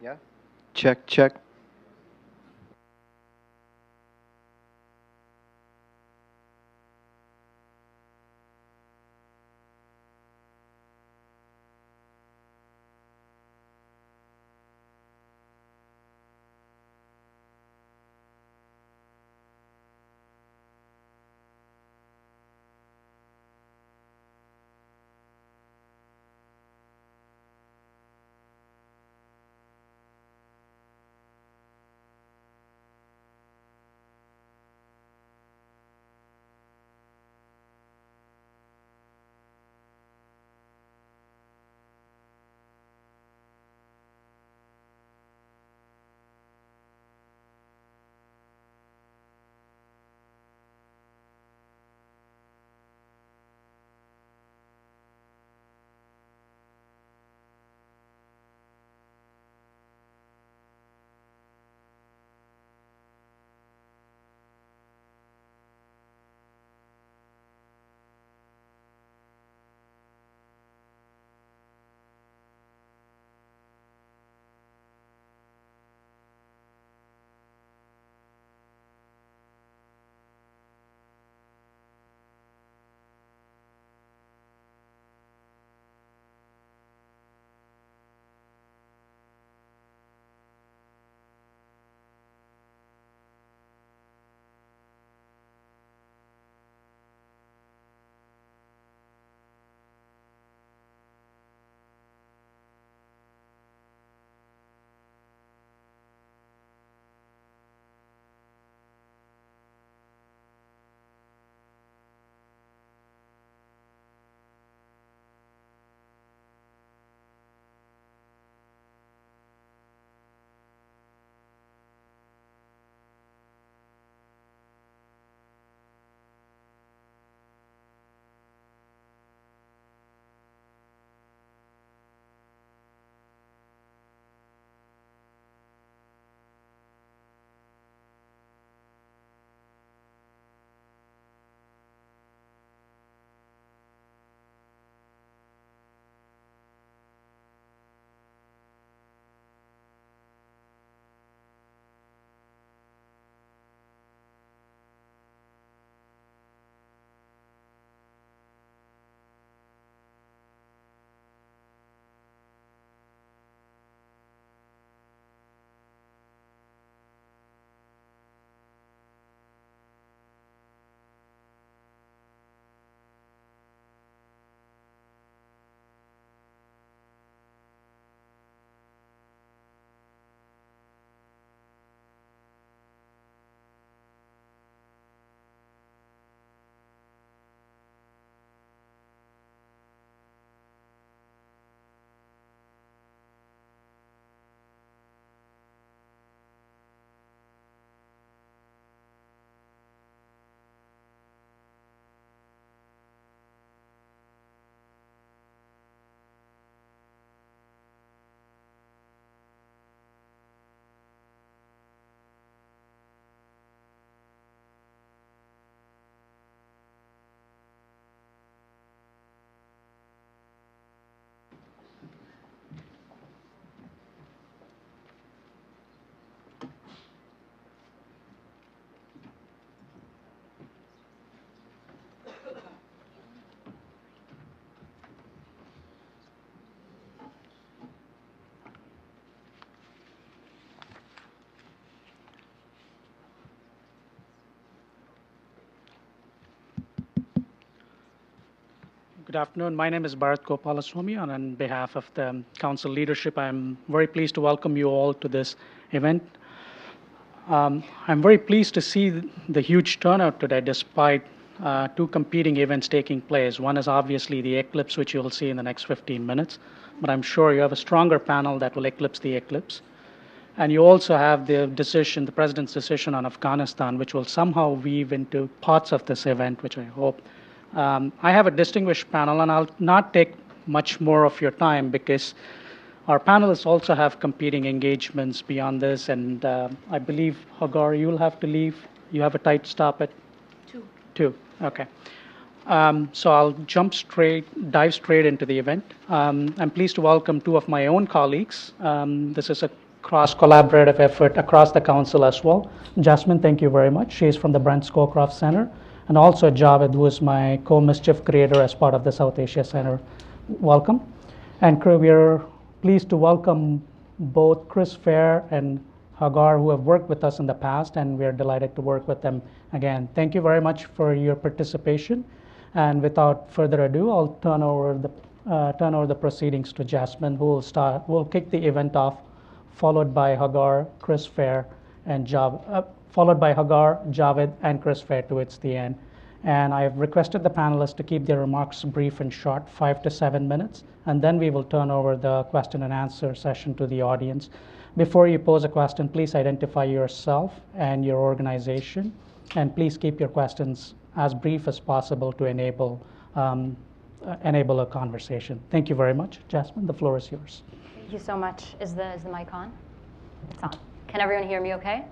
Yeah. Check, check. Good afternoon. My name is Bharat Gopalaswamy, and on behalf of the council leadership, I'm very pleased to welcome you all to this event. I'm very pleased to see the huge turnout today, despite two competing events taking place. One is obviously the eclipse, which you'll see in the next 15 minutes, but I'm sure you have a stronger panel that will eclipse the eclipse. And you also have the decision, the president's decision on Afghanistan, which will somehow weave into parts of this event, which I hope. I have a distinguished panel, and I'll not take much more of your time because our panelists also have competing engagements beyond this. And I believe, Hagar, you'll have to leave. You have a tight stop at 2. Okay. So I'll dive straight into the event. I'm pleased to welcome two of my own colleagues. This is a cross-collaborative effort across the council as well. Jasmine, thank you very much. She is from the Brent Scowcroft Center. And also Javed, who is my co-mischief creator as part of the South Asia Center. Welcome. And we are pleased to welcome both Chris Fair and Hagar, who have worked with us in the past, and we are delighted to work with them again. Thank you very much for your participation. And without further ado, I'll turn over the proceedings to Jasmine, who will kick the event off, followed by Hagar, Chris Fair, and followed by Hagar, Javed, and Chris Fair towards the end. And I have requested the panelists to keep their remarks brief and short, 5 to 7 minutes, and then we will turn over the question and answer session to the audience. Before you pose a question, please identify yourself and your organization, and please keep your questions as brief as possible to enable a conversation. Thank you very much. Jasmine, the floor is yours. Thank you so much. Is the mic on? It's on. Can everyone hear me okay?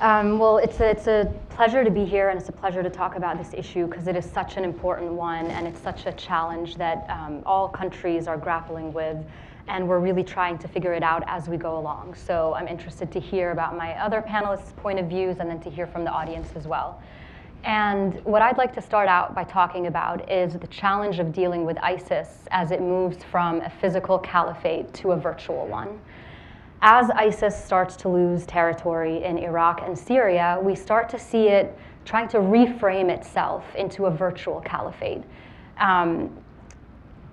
Well, it's a pleasure to be here, and it's a pleasure to talk about this issue because it is such an important one, and it's such a challenge that all countries are grappling with, and we're really trying to figure it out as we go along. So I'm interested to hear about my other panelists' point of views and then to hear from the audience as well. And what I'd like to start out by talking about is the challenge of dealing with ISIS as it moves from a physical caliphate to a virtual one. As ISIS starts to lose territory in Iraq and Syria, we start to see it trying to reframe itself into a virtual caliphate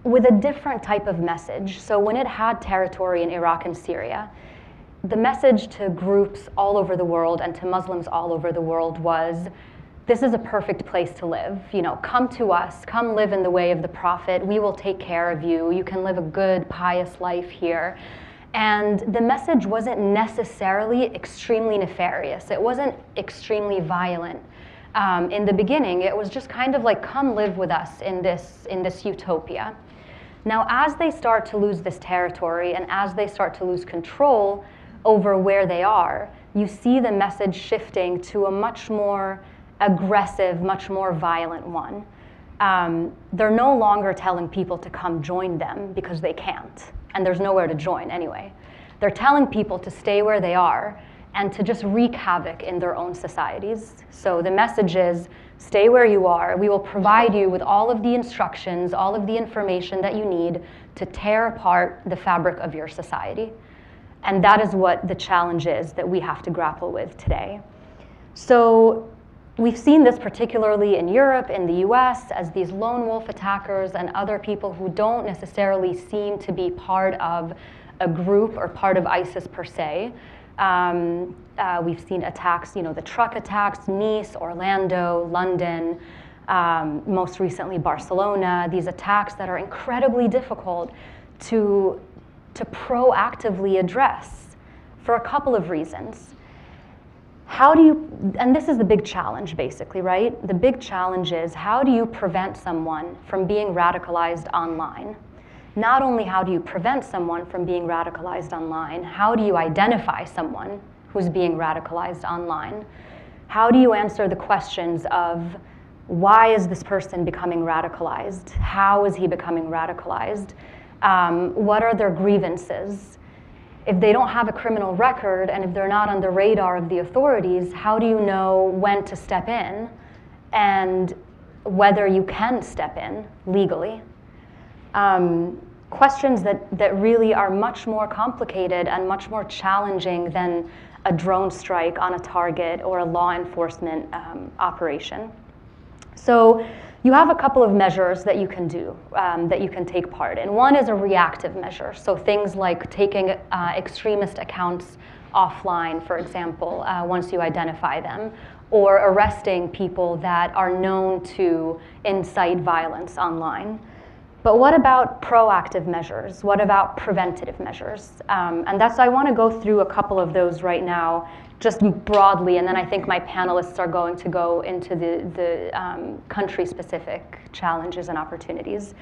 with a different type of message. So when it had territory in Iraq and Syria, the message to groups all over the world and to Muslims all over the world was, this is a perfect place to live. You know, come to us, come live in the way of the Prophet. We will take care of you. You can live a good, pious life here. And the message wasn't necessarily extremely nefarious. It wasn't extremely violent. In the beginning, it was just kind of like, come live with us in this utopia. Now, as they start to lose this territory and as they start to lose control over where they are, you see the message shifting to a much more aggressive, much more violent one. They're no longer telling people to come join them because they can't. And there's nowhere to join anyway. They're telling people to stay where they are and to just wreak havoc in their own societies. So the message is, stay where you are. We will provide you with all of the instructions, all of the information that you need to tear apart the fabric of your society. And that is what the challenge is that we have to grapple with today. So we've seen this particularly in Europe, in the US, as these lone wolf attackers and other people who don't necessarily seem to be part of a group or part of ISIS per se. We've seen attacks, the truck attacks, Nice, Orlando, London, most recently Barcelona, these attacks that are incredibly difficult to proactively address for a couple of reasons. How do you, and this is the big challenge basically, right? The big challenge is, how do you prevent someone from being radicalized online? Not only how do you prevent someone from being radicalized online, how do you identify someone who's being radicalized online? How do you answer the questions of, why is this person becoming radicalized? How is he becoming radicalized? What are their grievances? If they don't have a criminal record and if they're not on the radar of the authorities, how do you know when to step in and whether you can step in legally? Questions that really are much more complicated and much more challenging than a drone strike on a target or a law enforcement operation. So you have a couple of measures that you can do, that you can take part in. One is a reactive measure, so things like taking extremist accounts offline, for example, once you identify them, or arresting people that are known to incite violence online. But what about proactive measures? What about preventative measures? And that's, I want to go through a couple of those right now, just broadly, and then I think my panelists are going to go into the country-specific challenges and opportunities.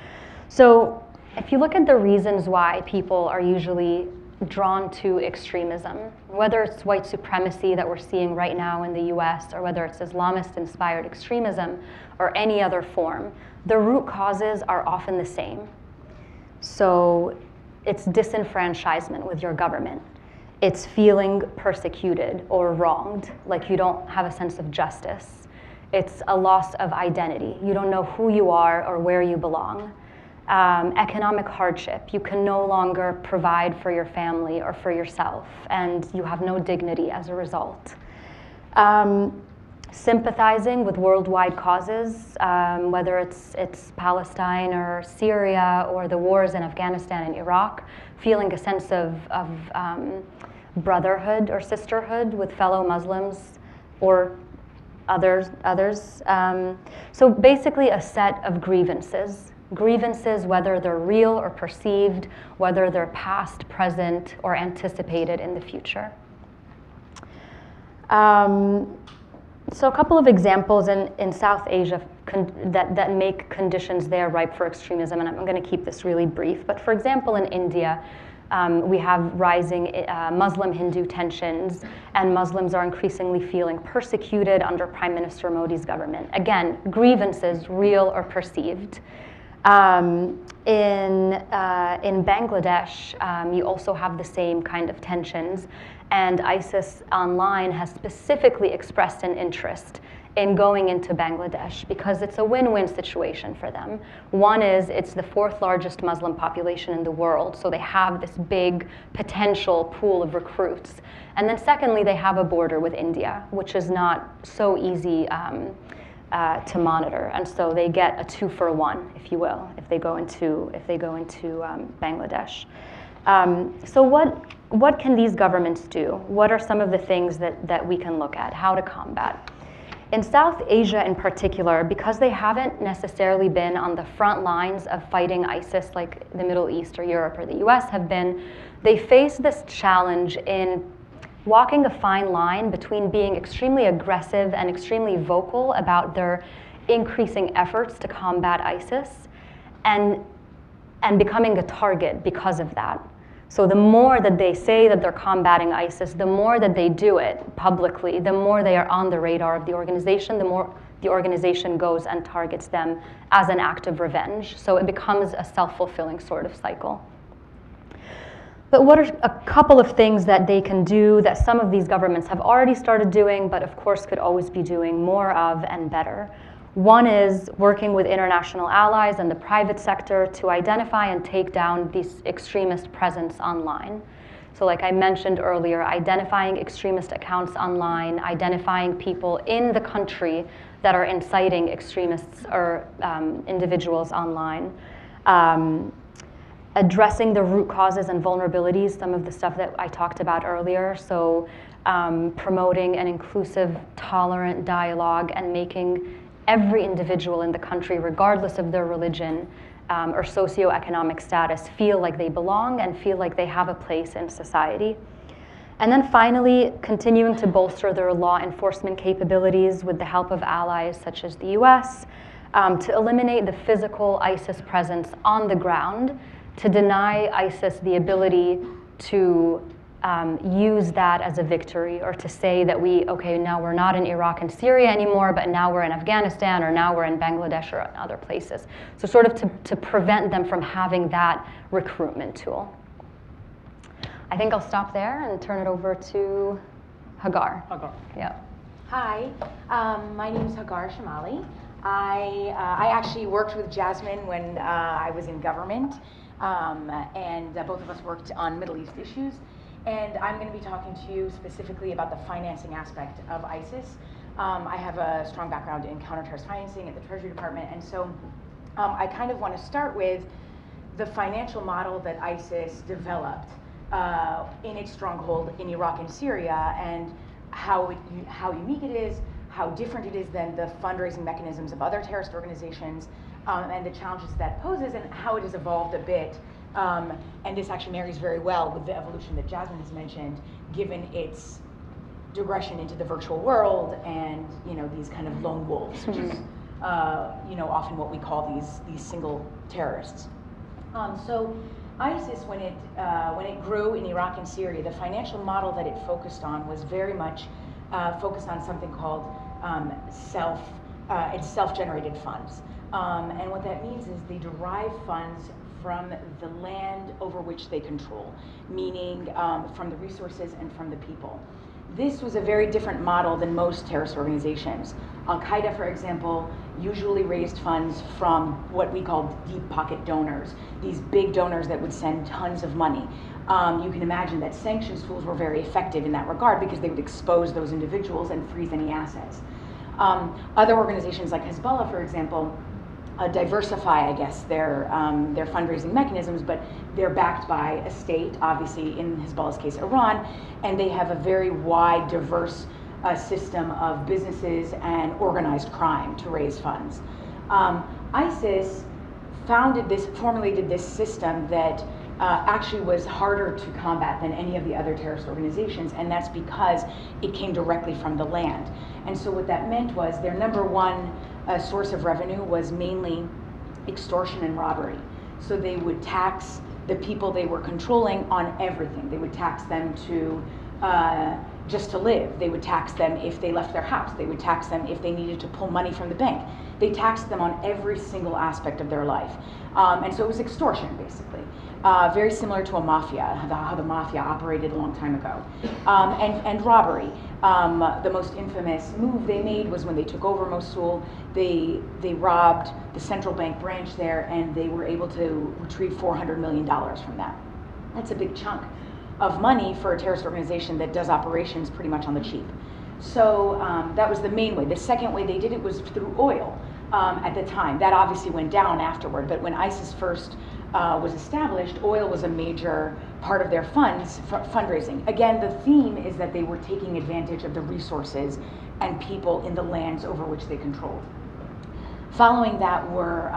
So if you look at the reasons why people are usually drawn to extremism, whether it's white supremacy that we're seeing right now in the US, or whether it's Islamist-inspired extremism, or any other form, the root causes are often the same. So it's disenfranchisement with your government. It's feeling persecuted or wronged, like you don't have a sense of justice. It's a loss of identity. You don't know who you are or where you belong. Economic hardship. You can no longer provide for your family or for yourself, and you have no dignity as a result. Sympathizing with worldwide causes, whether it's Palestine or Syria or the wars in Afghanistan and Iraq, feeling a sense of brotherhood or sisterhood with fellow Muslims or others. So basically a set of grievances, whether they're real or perceived, whether they're past, present, or anticipated in the future. So a couple of examples in South Asia that make conditions there ripe for extremism, and I'm going to keep this really brief. But for example, in India, we have rising Muslim-Hindu tensions, and Muslims are increasingly feeling persecuted under Prime Minister Modi's government. Again, grievances, real or perceived. In Bangladesh, you also have the same kind of tensions, and ISIS online has specifically expressed an interest in going into Bangladesh because it's a win-win situation for them. One is it's the fourth largest Muslim population in the world, so they have this big potential pool of recruits. And then secondly, they have a border with India, which is not so easy to monitor, and so they get a 2-for-1, if you will, if they go into Bangladesh. So what can these governments do? What are some of the things that we can look at? How to combat? In South Asia in particular, because they haven't necessarily been on the front lines of fighting ISIS like the Middle East or Europe or the US have been, they face this challenge in walking a fine line between being extremely aggressive and extremely vocal about their increasing efforts to combat ISIS and becoming a target because of that. So the more that they say that they're combating ISIS, the more that they do it publicly, the more they are on the radar of the organization, the more the organization goes and targets them as an act of revenge. So it becomes a self-fulfilling sort of cycle. But what are a couple of things that they can do that some of these governments have already started doing, but of course could always be doing more of and better? One is working with international allies and the private sector to identify and take down these extremist presence online. So like I mentioned earlier, identifying extremist accounts online, identifying people in the country that are inciting extremists or individuals online. Addressing the root causes and vulnerabilities, some of the stuff that I talked about earlier. So promoting an inclusive, tolerant dialogue and making every individual in the country, regardless of their religion or socioeconomic status, feel like they belong and feel like they have a place in society. And then finally, continuing to bolster their law enforcement capabilities with the help of allies such as the US to eliminate the physical ISIS presence on the ground, to deny ISIS the ability to use that as a victory, or to say that now we're not in Iraq and Syria anymore, but now we're in Afghanistan, or now we're in Bangladesh or other places. So sort of to prevent them from having that recruitment tool. I think I'll stop there and turn it over to Hagar. Yeah. Hi, my name is Hagar Shamali. I actually worked with Jasmine when I was in government, and both of us worked on Middle East issues. And I'm going to be talking to you specifically about the financing aspect of ISIS. I have a strong background in counter-terrorist financing at the Treasury Department, and so I kind of want to start with the financial model that ISIS developed in its stronghold in Iraq and Syria, and how unique it is, how different it is than the fundraising mechanisms of other terrorist organizations, and the challenges that poses, and how it has evolved a bit. And this actually marries very well with the evolution that Jasmine has mentioned, given its digression into the virtual world and these kind of lone wolves, which is often what we call these single terrorists. So ISIS, when it grew in Iraq and Syria, the financial model that it focused on was very much focused on something called self-generated funds. And what that means is they derive funds from the land over which they control, meaning from the resources and from the people. This was a very different model than most terrorist organizations. Al-Qaeda, for example, usually raised funds from what we call deep pocket donors, these big donors that would send tons of money. You can imagine that sanctions tools were very effective in that regard because they would expose those individuals and freeze any assets. Other organizations like Hezbollah, for example, diversify, I guess, their fundraising mechanisms, but they're backed by a state, obviously in Hezbollah's case, Iran, and they have a very wide, diverse system of businesses and organized crime to raise funds. ISIS formulated this system that actually was harder to combat than any of the other terrorist organizations, and that's because it came directly from the land. And so what that meant was their number one source of revenue was mainly extortion and robbery. So they would tax the people they were controlling on everything. They would tax them to just to live. They would tax them if they left their house. They would tax them if they needed to pull money from the bank. They taxed them on every single aspect of their life. And so it was extortion, basically. Very similar to a mafia, how the mafia operated a long time ago. And robbery. The most infamous move they made was when they took over Mosul. They robbed the central bank branch there, and they were able to retrieve $400 million from that. That's a big chunk of money for a terrorist organization that does operations pretty much on the cheap. So that was the main way. The second way they did it was through oil at the time. That obviously went down afterward, but when ISIS first was established, oil was a major part of their fundraising. Again, the theme is that they were taking advantage of the resources and people in the lands over which they controlled. Following that were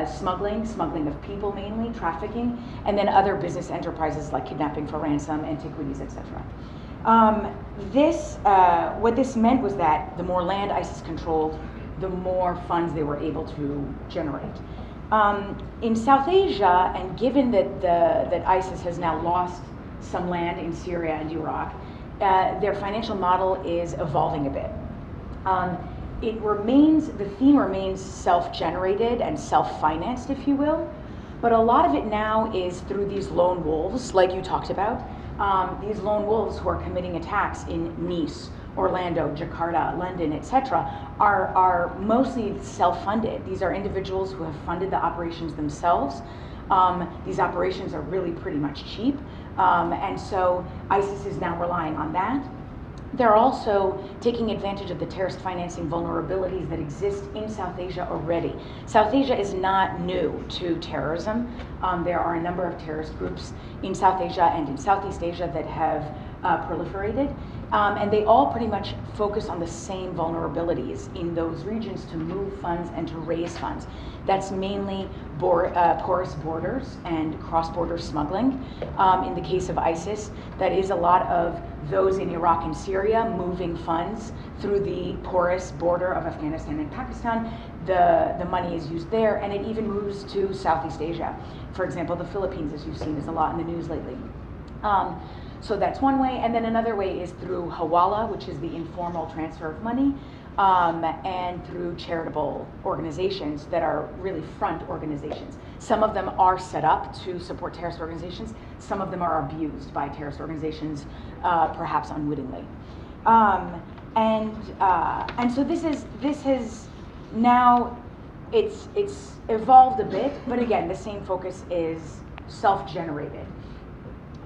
smuggling of people mainly, trafficking, and then other business enterprises like kidnapping for ransom, antiquities, etc. What this meant was that the more land ISIS controlled, the more funds they were able to generate. In South Asia, and given that ISIS has now lost some land in Syria and Iraq, their financial model is evolving a bit. The theme remains self-generated and self-financed, if you will, but a lot of it now is through these lone wolves, like you talked about, these lone wolves who are committing attacks in Nice, Orlando, Jakarta, London, etc., are mostly self-funded. These are individuals who have funded the operations themselves. These operations are really pretty much cheap, and so ISIS is now relying on that. They're also taking advantage of the terrorist financing vulnerabilities that exist in South Asia already. South Asia is not new to terrorism. There are a number of terrorist groups in South Asia and in Southeast Asia that have proliferated. And they all pretty much focus on the same vulnerabilities in those regions to move funds and to raise funds. That's mainly porous borders and cross-border smuggling. In the case of ISIS, that is a lot of those in Iraq and Syria moving funds through the porous border of Afghanistan and Pakistan. The money is used there, and it even moves to Southeast Asia. For example, the Philippines, as you've seen, is a lot in the news lately. So that's one way, and then another way is through hawala, which is the informal transfer of money, and through charitable organizations that are really front organizations. Some of them are set up to support terrorist organizations. Some of them are abused by terrorist organizations, perhaps unwittingly. And so this has now it's evolved a bit, but again, the same focus is self-generated.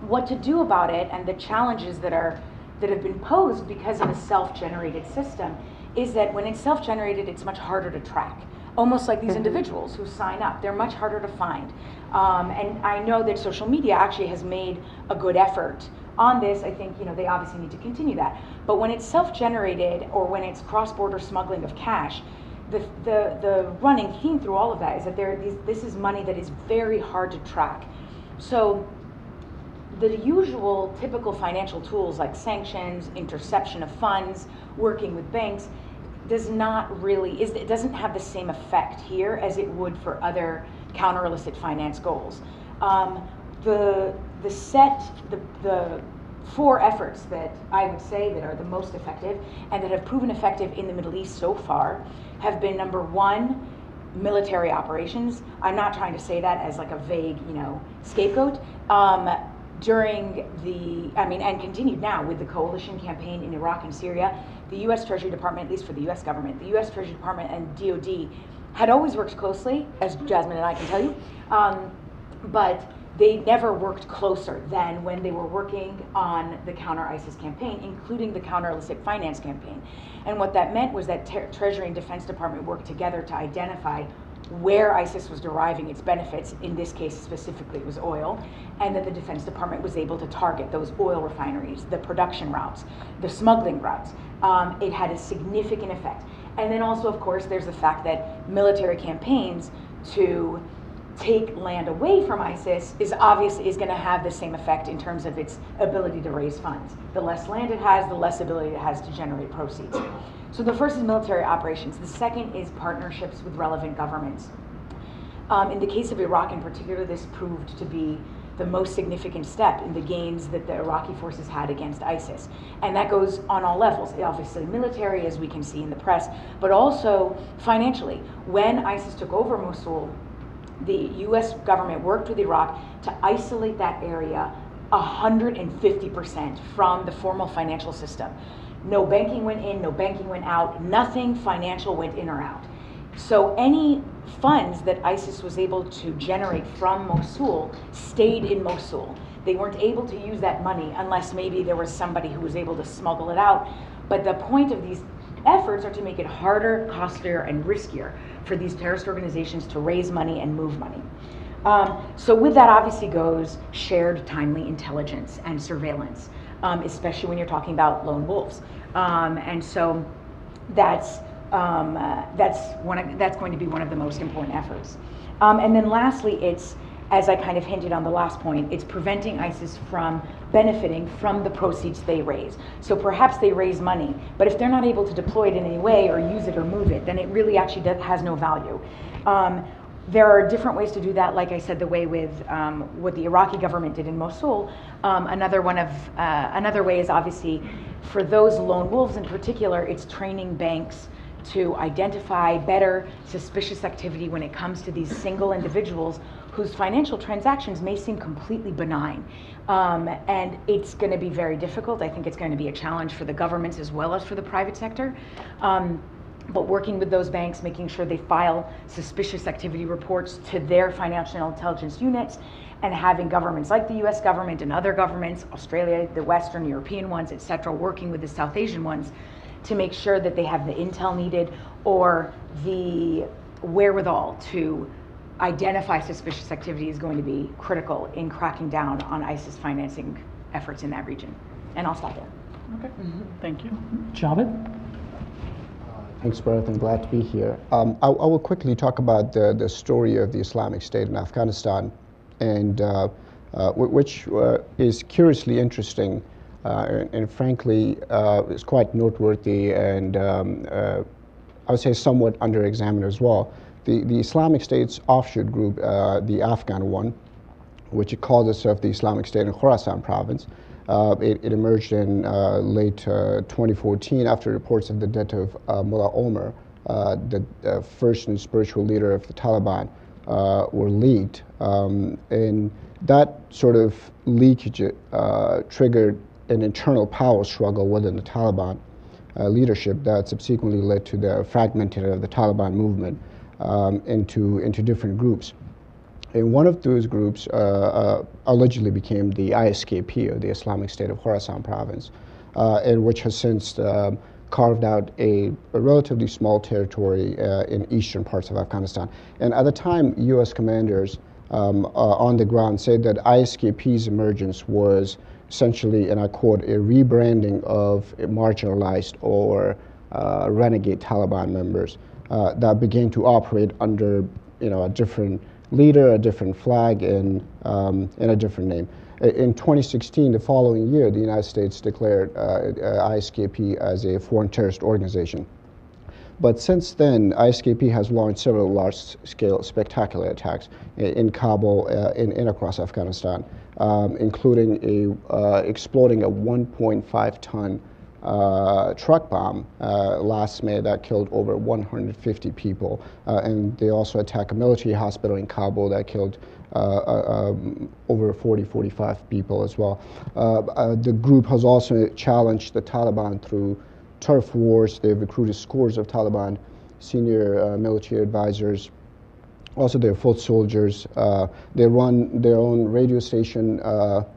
What to do about it and the challenges that have been posed because of a self-generated system is that when it's self-generated, it's much harder to track. Almost like these individuals who sign up, they're much harder to find. And I know that social media actually has made a good effort on this. I think they obviously need to continue that. But when it's self-generated or when it's cross-border smuggling of cash, the running theme through all of that is that this is money that is very hard to track. So the usual typical financial tools like sanctions, interception of funds, working with banks, it doesn't have the same effect here as it would for other counter illicit finance goals. The four efforts that I would say that are the most effective and that have proven effective in the Middle East so far have been, number one, military operations. I'm not trying to say that as like a vague, scapegoat. And continued now with the coalition campaign in Iraq and Syria, the U.S. Treasury Department, at least for the U.S. government, the U.S. Treasury Department and DOD had always worked closely, as Jasmine and I can tell you, but they never worked closer than when they were working on the counter-ISIS campaign, including the counter-illicit finance campaign. And what that meant was that Treasury and Defense Department worked together to identify where ISIS was deriving its benefits. In this case specifically it was oil, and then the Defense Department was able to target those oil refineries, the production routes, the smuggling routes. It had a significant effect. And then also, of course, there's the fact that military campaigns to take land away from ISIS is going to have the same effect in terms of its ability to raise funds. The less land it has, the less ability it has to generate proceeds. So the first is military operations. The second is partnerships with relevant governments. In the case of Iraq in particular, this proved to be the most significant step in the gains that the Iraqi forces had against ISIS. And that goes on all levels, obviously military, as we can see in the press, but also financially. When ISIS took over Mosul, the US government worked with Iraq to isolate that area 150% from the formal financial system. No banking went in, no banking went out, nothing financial went in or out. So any funds that ISIS was able to generate from Mosul stayed in Mosul. They weren't able to use that money unless maybe there was somebody who was able to smuggle it out. But the point of these efforts are to make it harder, costlier, and riskier for these terrorist organizations to raise money and move money. So with that obviously goes shared timely intelligence and surveillance, especially when you're talking about lone wolves. And so that's going to be one of the most important efforts. And then lastly, it's, as I kind of hinted on the last point, it's preventing ISIS from benefiting from the proceeds they raise. So perhaps they raise money, but if they're not able to deploy it in any way or use it or move it, then it really actually has no value. There are different ways to do that, like I said, the way with what the Iraqi government did in Mosul. Another way is obviously for those lone wolves in particular, it's training banks to identify better suspicious activity when it comes to these single individuals whose financial transactions may seem completely benign. And it's going to be very difficult. I think it's going to be a challenge for the governments as well as for the private sector. But working with those banks, making sure they file suspicious activity reports to their financial intelligence units, and having governments like the US government and other governments, Australia, the Western European ones, et cetera, working with the South Asian ones to make sure that they have the intel needed or the wherewithal to identify suspicious activity is going to be critical in cracking down on ISIS financing efforts in that region. And I'll stop there. Okay, thank you. Javed? Thanks, Bharat. I'm glad to be here. I will quickly talk about the story of the Islamic State in Afghanistan, and which is curiously interesting and frankly is quite noteworthy and I would say somewhat under-examined as well. The Islamic State's offshoot group, the Afghan one, which it calls itself the Islamic State in Khorasan province, it emerged in late 2014 after reports of the death of Mullah Omar, the first and spiritual leader of the Taliban, were leaked. And that sort of leakage triggered an internal power struggle within the Taliban leadership that subsequently led to the fragmenting of the Taliban movement into different groups. And one of those groups allegedly became the ISKP, or the Islamic State of Khorasan province, and which has since carved out a relatively small territory in eastern parts of Afghanistan. And at the time, U.S. commanders on the ground said that ISKP's emergence was essentially, and I quote, a rebranding of marginalized or renegade Taliban members that began to operate under, a different leader, a different flag, and a different name. In 2016, the following year, the United States declared ISKP as a foreign terrorist organization. But since then, ISKP has launched several large-scale spectacular attacks in Kabul and across Afghanistan, including exploding a 1.5-ton truck bomb last May that killed over 150 people. And they also attacked a military hospital in Kabul that killed over 45 people as well. The group has also challenged the Taliban through turf wars. They've recruited scores of Taliban senior military advisors, also their foot soldiers. They run their own radio station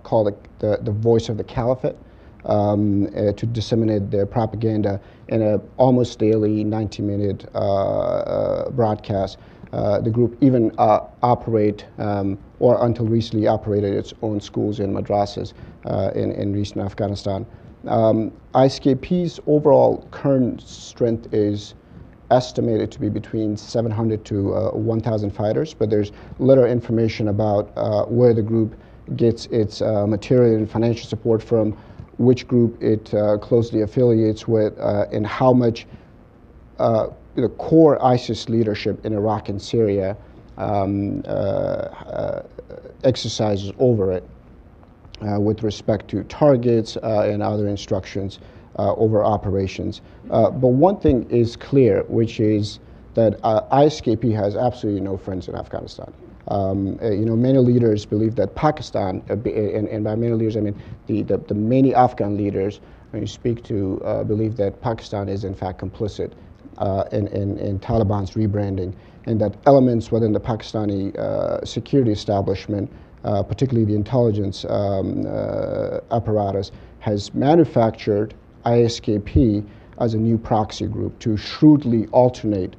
called the Voice of the Caliphate to disseminate their propaganda in a almost daily 90-minute broadcast. The group even operate, or until recently operated, its own schools and madrasas in recent Afghanistan. ISKP's overall current strength is estimated to be between 700 to 1,000 fighters, but there's little information about where the group gets its material and financial support from, which group it closely affiliates with, and how much the core ISIS leadership in Iraq and Syria exercises over it with respect to targets and other instructions over operations. But one thing is clear, which is that ISKP has absolutely no friends in Afghanistan. Many leaders believe that Pakistan, and by many leaders I mean the many Afghan leaders, when you speak to, believe that Pakistan is in fact complicit in Taliban's rebranding, and that elements within the Pakistani security establishment, particularly the intelligence apparatus, has manufactured ISKP as a new proxy group to shrewdly alternate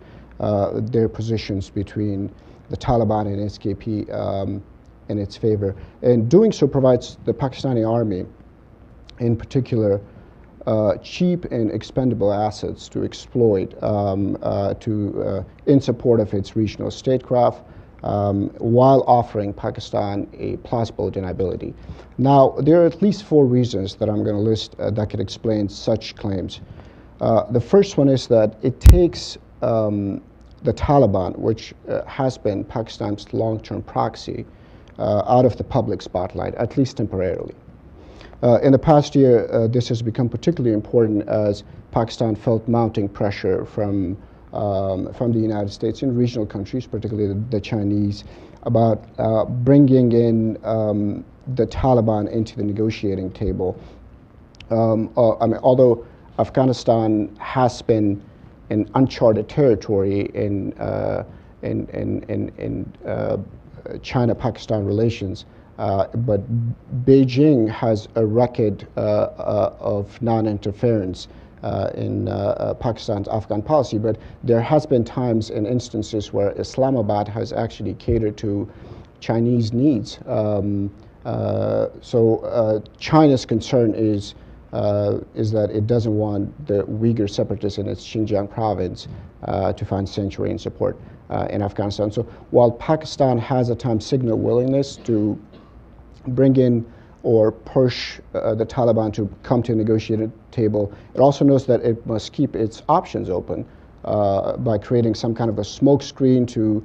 their positions between the Taliban and ISKP in its favor. And doing so provides the Pakistani army, in particular, cheap and expendable assets to exploit in support of its regional statecraft, while offering Pakistan a plausible deniability. Now, there are at least 4 reasons that I'm going to list that could explain such claims. The first one is that it takes the Taliban, which has been Pakistan's long-term proxy, out of the public spotlight, at least temporarily. In the past year, this has become particularly important as Pakistan felt mounting pressure from the United States and regional countries, particularly the Chinese, about bringing in the Taliban into the negotiating table. Although Afghanistan has been in uncharted territory in China-Pakistan relations, but Beijing has a record of non-interference in Pakistan's Afghan policy, but there has been times and instances where Islamabad has actually catered to Chinese needs. So China's concern is that it doesn't want the Uyghur separatists in its Xinjiang province to find sanctuary and support in Afghanistan. So while Pakistan has at times signaled willingness to bring in or push the Taliban to come to a negotiated table, it also knows that it must keep its options open by creating some kind of a smokescreen to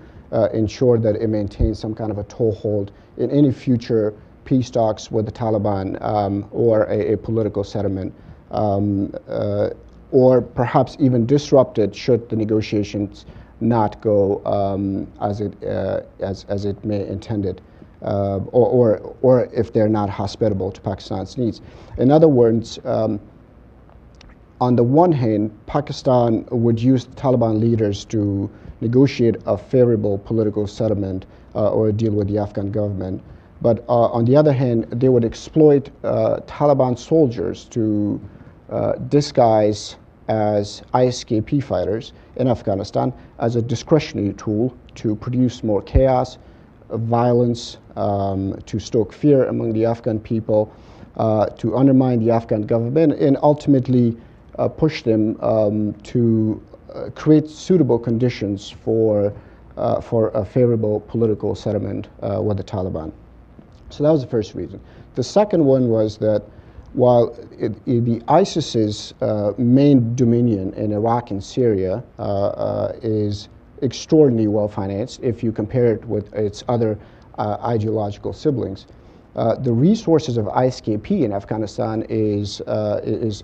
ensure that it maintains some kind of a toehold in any future peace talks with the Taliban or a political settlement, or perhaps even disrupt it should the negotiations not go as it may intended. Or if they're not hospitable to Pakistan's needs. In other words, on the one hand, Pakistan would use the Taliban leaders to negotiate a favorable political settlement or a deal with the Afghan government. But on the other hand, they would exploit Taliban soldiers to disguise as ISKP fighters in Afghanistan as a discretionary tool to produce more chaos, violence, to stoke fear among the Afghan people, to undermine the Afghan government, and ultimately push them to create suitable conditions for a favorable political settlement with the Taliban. So that was the first reason. The second one was that while the ISIS's main dominion in Iraq and Syria is extraordinarily well financed if you compare it with its other ideological siblings, The resources of ISKP in Afghanistan is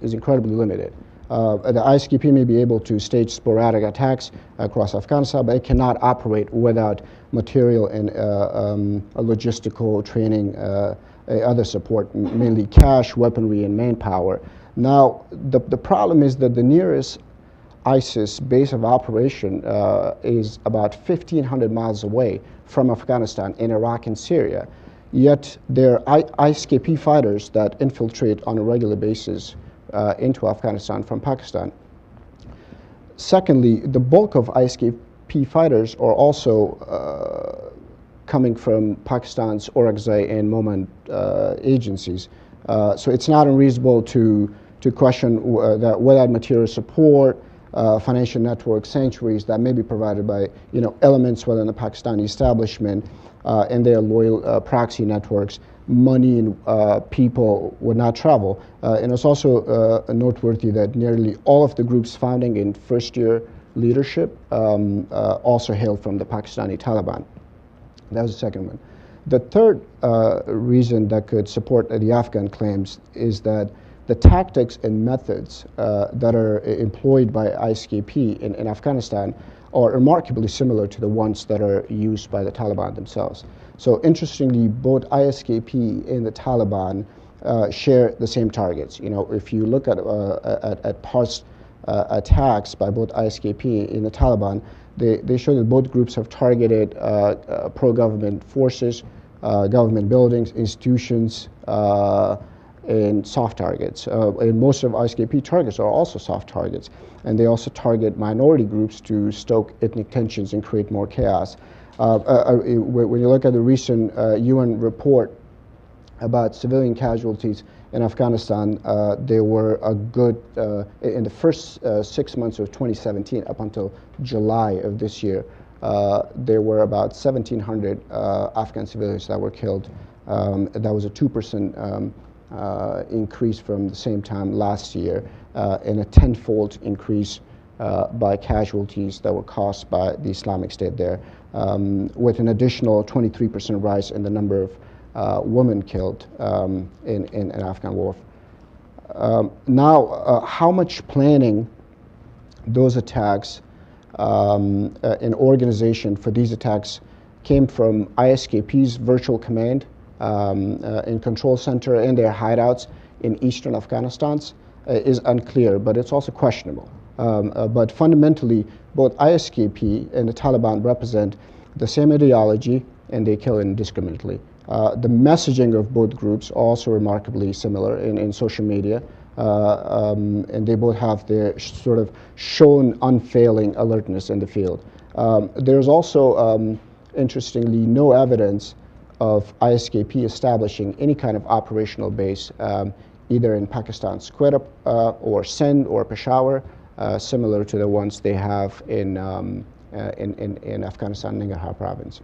incredibly limited. The ISKP may be able to stage sporadic attacks across Afghanistan, but it cannot operate without material and logistical training, other support, mainly cash, weaponry, and manpower. Now, the problem is that the nearest ISIS base of operation is about 1,500 miles away from Afghanistan in Iraq and Syria. Yet there are ISKP fighters that infiltrate on a regular basis into Afghanistan from Pakistan. Secondly, the bulk of ISKP fighters are also coming from Pakistan's Orakzai and Moment agencies. So it's not unreasonable to question that without material support, financial network sanctuaries that may be provided by elements within the Pakistani establishment and their loyal proxy networks, money and people would not travel. And it's also noteworthy that nearly all of the groups founding in first-year leadership also hail from the Pakistani Taliban. That was the second one. The third reason that could support the Afghan claims is that the tactics and methods that are employed by ISKP in Afghanistan are remarkably similar to the ones that are used by the Taliban themselves. So interestingly, both ISKP and the Taliban share the same targets. If you look at past attacks by both ISKP and the Taliban, they show that both groups have targeted pro-government forces, government buildings, institutions, and soft targets. And most of ISKP targets are also soft targets. And they also target minority groups to stoke ethnic tensions and create more chaos. When you look at the recent UN report about civilian casualties in Afghanistan, there were a good, in the first 6 months of 2017 up until July of this year, there were about 1,700 Afghan civilians that were killed. That was a 2% increase from the same time last year, and a tenfold increase by casualties that were caused by the Islamic State there, with an additional 23% rise in the number of women killed in Afghan war. Now, how much planning those attacks and organization for these attacks came from ISKP's virtual command and control center and their hideouts in eastern Afghanistan is unclear, but it's also questionable. But fundamentally, both ISKP and the Taliban represent the same ideology, and they kill indiscriminately. The messaging of both groups are also remarkably similar in social media, and they both have their sort of shown unfailing alertness in the field. There's also, interestingly, no evidence of ISKP establishing any kind of operational base, either in Pakistan's Quetta or Sindh or Peshawar, similar to the ones they have in Afghanistan, Nangarhar province.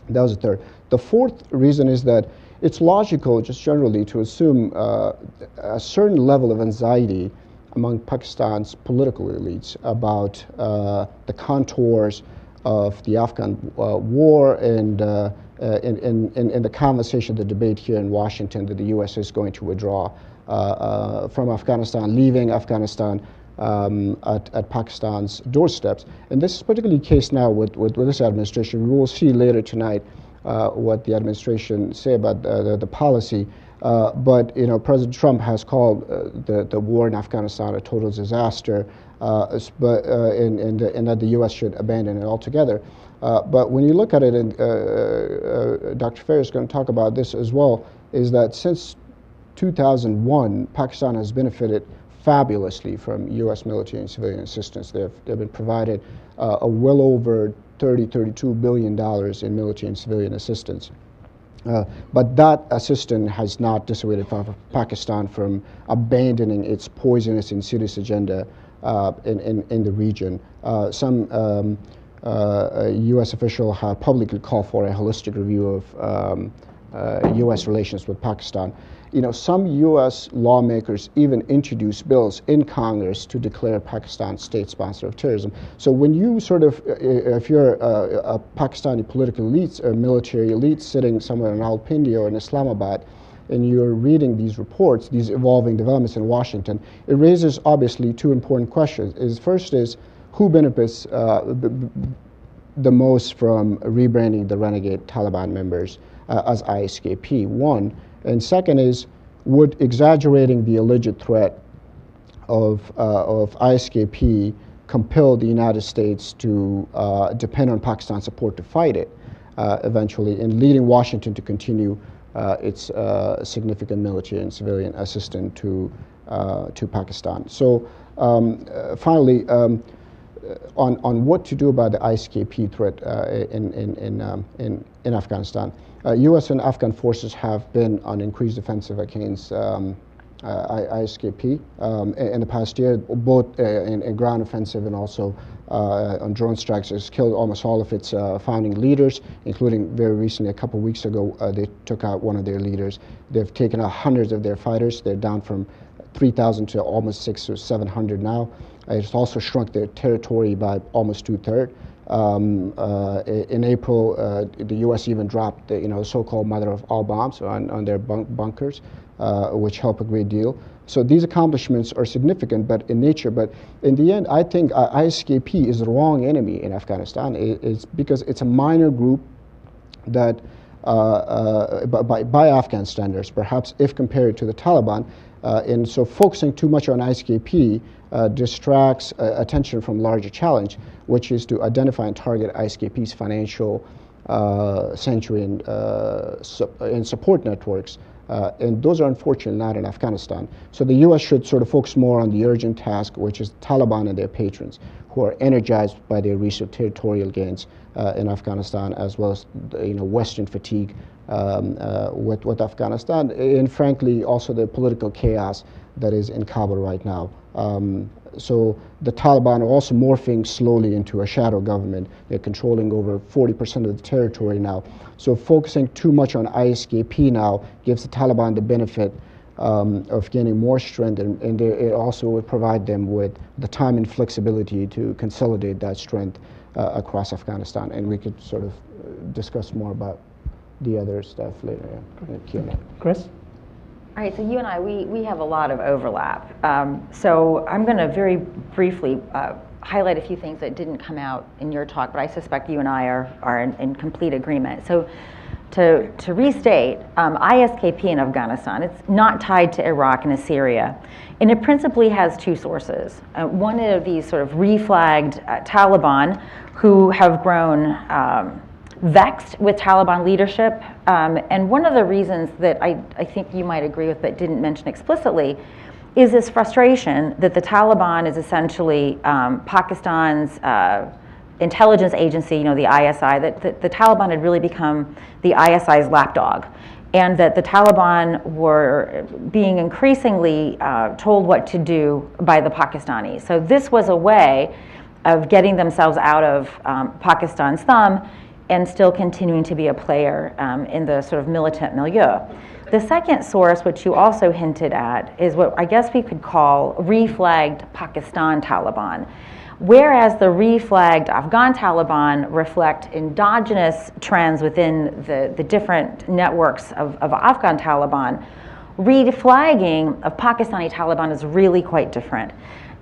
That was the third. The fourth reason is that it's logical, just generally, to assume a certain level of anxiety among Pakistan's political elites about the contours of the Afghan war and the conversation, the debate here in Washington that the U.S. is going to withdraw from Afghanistan, leaving Afghanistan at Pakistan's doorsteps. And this is particularly the case now with this administration. We will see later tonight what the administration say about the policy. But President Trump has called the war in Afghanistan a total disaster, and that the U.S. should abandon it altogether. But when you look at it, and Dr. Fair is going to talk about this as well, is that since 2001, Pakistan has benefited fabulously from U.S. military and civilian assistance. They've been provided a well over $32 billion in military and civilian assistance. But that assistance has not dissuaded Pakistan from abandoning its poisonous, insidious agenda in the region. Some U.S. officials have publicly called for a holistic review of U.S. relations with Pakistan. some U.S. lawmakers even introduced bills in Congress to declare Pakistan state sponsor of terrorism. So when you sort of, if you're a Pakistani political elite, a military elite sitting somewhere in Rawalpindi or in Islamabad, and you're reading these reports, these evolving developments in Washington, it raises obviously two important questions. First is, who benefits the most from rebranding the renegade Taliban members as ISKP, one. And second is, would exaggerating the alleged threat of ISKP compel the United States to depend on Pakistan's support to fight it eventually, and leading Washington to continue its significant military and civilian assistance to Pakistan? So finally, on what to do about the ISKP threat in Afghanistan. U.S. and Afghan forces have been on increased offensive against ISKP in the past year, both in ground offensive and also on drone strikes. It's killed almost all of its founding leaders, including very recently, a couple of weeks ago, they took out one of their leaders. They've taken out hundreds of their fighters. They're down from 3,000 to almost 600 or 700 now. It's also shrunk their territory by almost 2/3. In April, the U.S. even dropped the so-called mother of all bombs on their bunkers, which help a great deal. So these accomplishments are significant, but in nature. But in the end, I think ISKP is the wrong enemy in Afghanistan. It's because it's a minor group that, by Afghan standards, perhaps if compared to the Taliban. And so focusing too much on ISKP distracts attention from larger challenge, which is to identify and target ISKP's financial sanctuary and support networks. And those are unfortunately not in Afghanistan. So the U.S. should sort of focus more on the urgent task, which is the Taliban and their patrons, who are energized by their recent territorial gains in Afghanistan, as well as Western fatigue with Afghanistan, and frankly also the political chaos that is in Kabul right now. So the Taliban are also morphing slowly into a shadow government. They're controlling over 40% of the territory now. So focusing too much on ISKP now gives the Taliban the benefit of gaining more strength, and it also would provide them with the time and flexibility to consolidate that strength across Afghanistan. And we could sort of discuss more about the other stuff later in Q&A. Chris? All right, so you and I, we have a lot of overlap. So I'm going to very briefly highlight a few things that didn't come out in your talk, but I suspect you and I are in complete agreement. So to restate, ISKP in Afghanistan, it's not tied to Iraq and Syria, and it principally has two sources. One of these sort of reflagged Taliban who have grown vexed with Taliban leadership, and one of the reasons that I think you might agree with but didn't mention explicitly is this frustration that the Taliban is essentially Pakistan's intelligence agency, the ISI, that the Taliban had really become the ISI's lapdog, and that the Taliban were being increasingly told what to do by the Pakistanis. So this was a way of getting themselves out of Pakistan's thumb and still continuing to be a player in the sort of militant milieu. The second source, which you also hinted at, is what I guess we could call reflagged Pakistan Taliban. Whereas the reflagged Afghan Taliban reflect endogenous trends within the different networks of Afghan Taliban, reflagging of Pakistani Taliban is really quite different.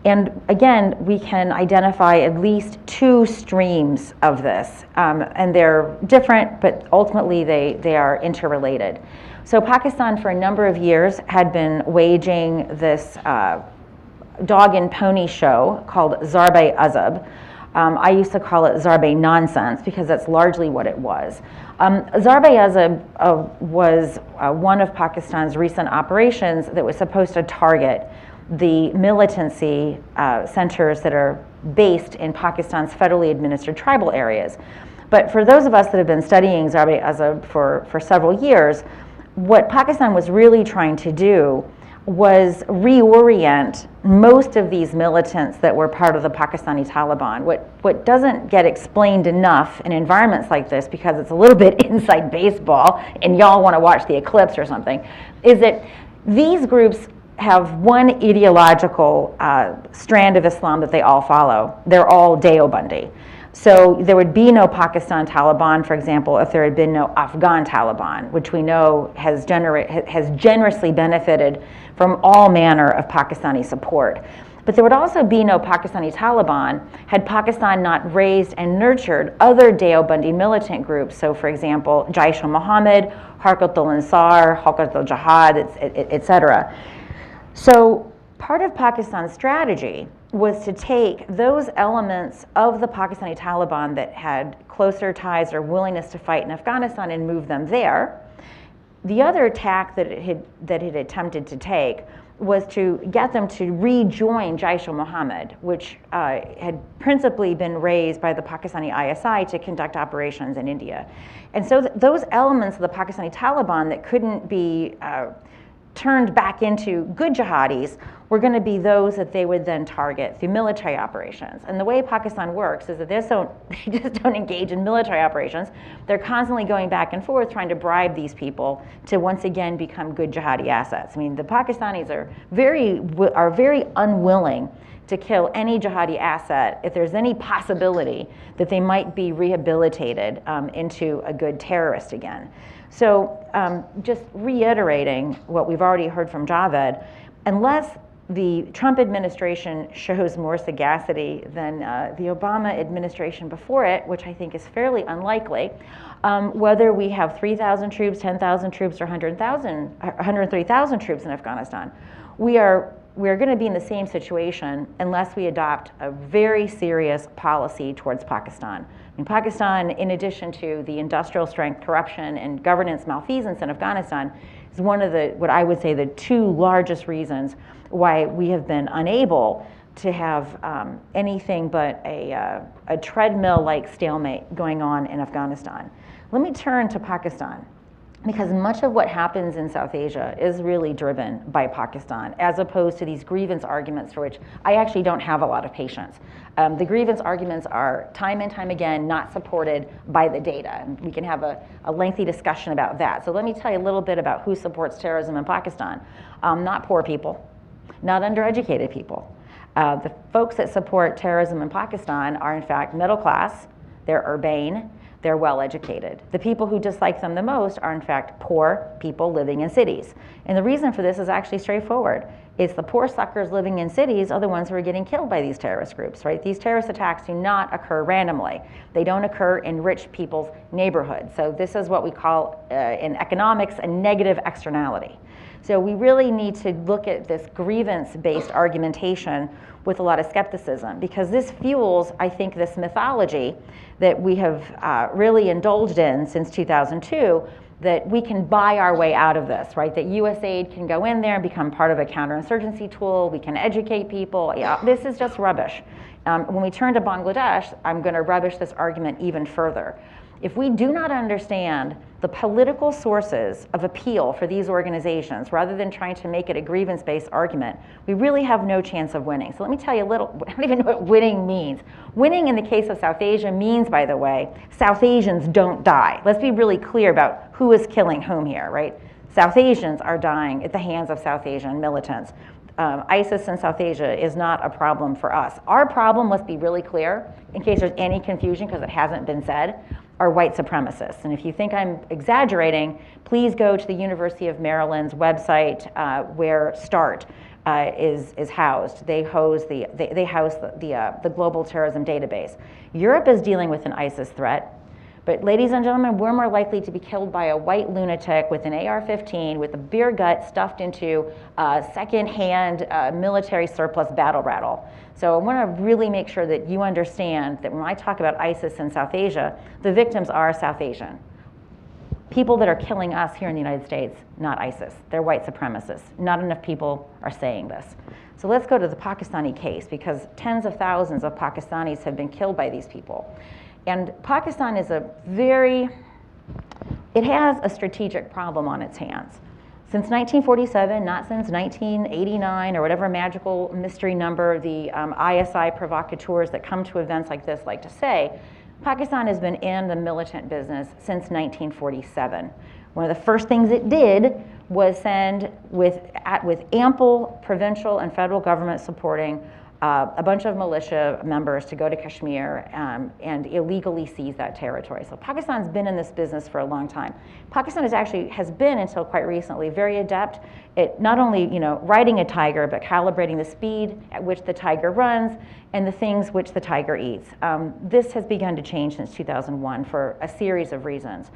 And again, we can identify at least two streams of this, and they're different, but ultimately they are interrelated. So Pakistan, for a number of years, had been waging this dog and pony show called Zarb-e-Azab. I used to call it Zarb-e-Nonsense because that's largely what it was. Zarb-e-Azab was one of Pakistan's recent operations that was supposed to target the militancy centers that are based in Pakistan's federally administered tribal areas. But for those of us that have been studying Zarb-e-Azab for several years, what Pakistan was really trying to do was reorient most of these militants that were part of the Pakistani Taliban. What doesn't get explained enough in environments like this, because it's a little bit inside baseball and y'all want to watch the eclipse or something, is that these groups have one ideological strand of Islam that they all follow. They're all Deobandi. So there would be no Pakistan Taliban, for example, if there had been no Afghan Taliban, which we know has generously benefited from all manner of Pakistani support. But there would also be no Pakistani Taliban had Pakistan not raised and nurtured other Deobandi militant groups. So, for example, Jaish-e-Mohammed, Harkat al-Ansar, Harkat al-Jihad, etc. So part of Pakistan's strategy was to take those elements of the Pakistani Taliban that had closer ties or willingness to fight in Afghanistan and move them there. The other tack that it had attempted to take was to get them to rejoin Jaish-e-Mohammed, which had principally been raised by the Pakistani ISI to conduct operations in India. And so those elements of the Pakistani Taliban that couldn't be turned back into good jihadis were going to be those that they would then target through military operations. And the way Pakistan works is that they just don't engage in military operations. They're constantly going back and forth trying to bribe these people to once again become good jihadi assets. I mean, the Pakistanis are very unwilling to kill any jihadi asset if there's any possibility that they might be rehabilitated into a good terrorist again. So just reiterating what we've already heard from Javed, unless the Trump administration shows more sagacity than the Obama administration before it, which I think is fairly unlikely, whether we have 3,000 troops, 10,000 troops, or 103,000 troops in Afghanistan, we are going to be in the same situation unless we adopt a very serious policy towards Pakistan. I mean, Pakistan, in addition to the industrial strength corruption and governance malfeasance in Afghanistan, is one of the, what I would say, the two largest reasons why we have been unable to have anything but a treadmill-like stalemate going on in Afghanistan. Let me turn to Pakistan, because much of what happens in South Asia is really driven by Pakistan, as opposed to these grievance arguments for which I actually don't have a lot of patience. The grievance arguments are time and time again not supported by the data, and we can have a lengthy discussion about that. So let me tell you a little bit about who supports terrorism in Pakistan. Not poor people, not undereducated people. The folks that support terrorism in Pakistan are in fact middle class, they're urbane, they're well educated. The people who dislike them the most are in fact poor people living in cities. And the reason for this is actually straightforward. It's the poor suckers living in cities are the ones who are getting killed by these terrorist groups, right? These terrorist attacks do not occur randomly. They don't occur in rich people's neighborhoods. So this is what we call in economics a negative externality. So we really need to look at this grievance-based argumentation with a lot of skepticism, because this fuels, I think, this mythology that we have really indulged in since 2002, that we can buy our way out of this, right? That USAID can go in there and become part of a counterinsurgency tool, we can educate people. Yeah, this is just rubbish. When we turn to Bangladesh, I'm going to rubbish this argument even further. If we do not understand the political sources of appeal for these organizations, rather than trying to make it a grievance-based argument, we really have no chance of winning. So let me tell you a little, I don't even know what winning means. Winning in the case of South Asia means, by the way, South Asians don't die. Let's be really clear about who is killing whom here, right? South Asians are dying at the hands of South Asian militants. ISIS in South Asia is not a problem for us. Our problem, let's be really clear, in case there's any confusion because it hasn't been said, are white supremacists. And if you think I'm exaggerating, please go to the University of Maryland's website where START is housed. They house the global terrorism database. Europe is dealing with an ISIS threat. But ladies and gentlemen, we're more likely to be killed by a white lunatic with an AR-15 with a beer gut stuffed into a second-hand military surplus battle rattle. So I want to really make sure that you understand that when I talk about ISIS in South Asia, the victims are South Asian. People that are killing us here in the United States, not ISIS. They're white supremacists. Not enough people are saying this. So let's go to the Pakistani case, because tens of thousands of Pakistanis have been killed by these people. And Pakistan is it has a strategic problem on its hands. Since 1947, not since 1989 or whatever magical mystery number the ISI provocateurs that come to events like this like to say, Pakistan has been in the militant business since 1947. One of the first things it did was send, with ample provincial and federal government supporting, a bunch of militia members to go to Kashmir and illegally seize that territory. So Pakistan's been in this business for a long time. Pakistan has been until quite recently very adept at not only riding a tiger, but calibrating the speed at which the tiger runs and the things which the tiger eats. This has begun to change since 2001 for a series of reasons.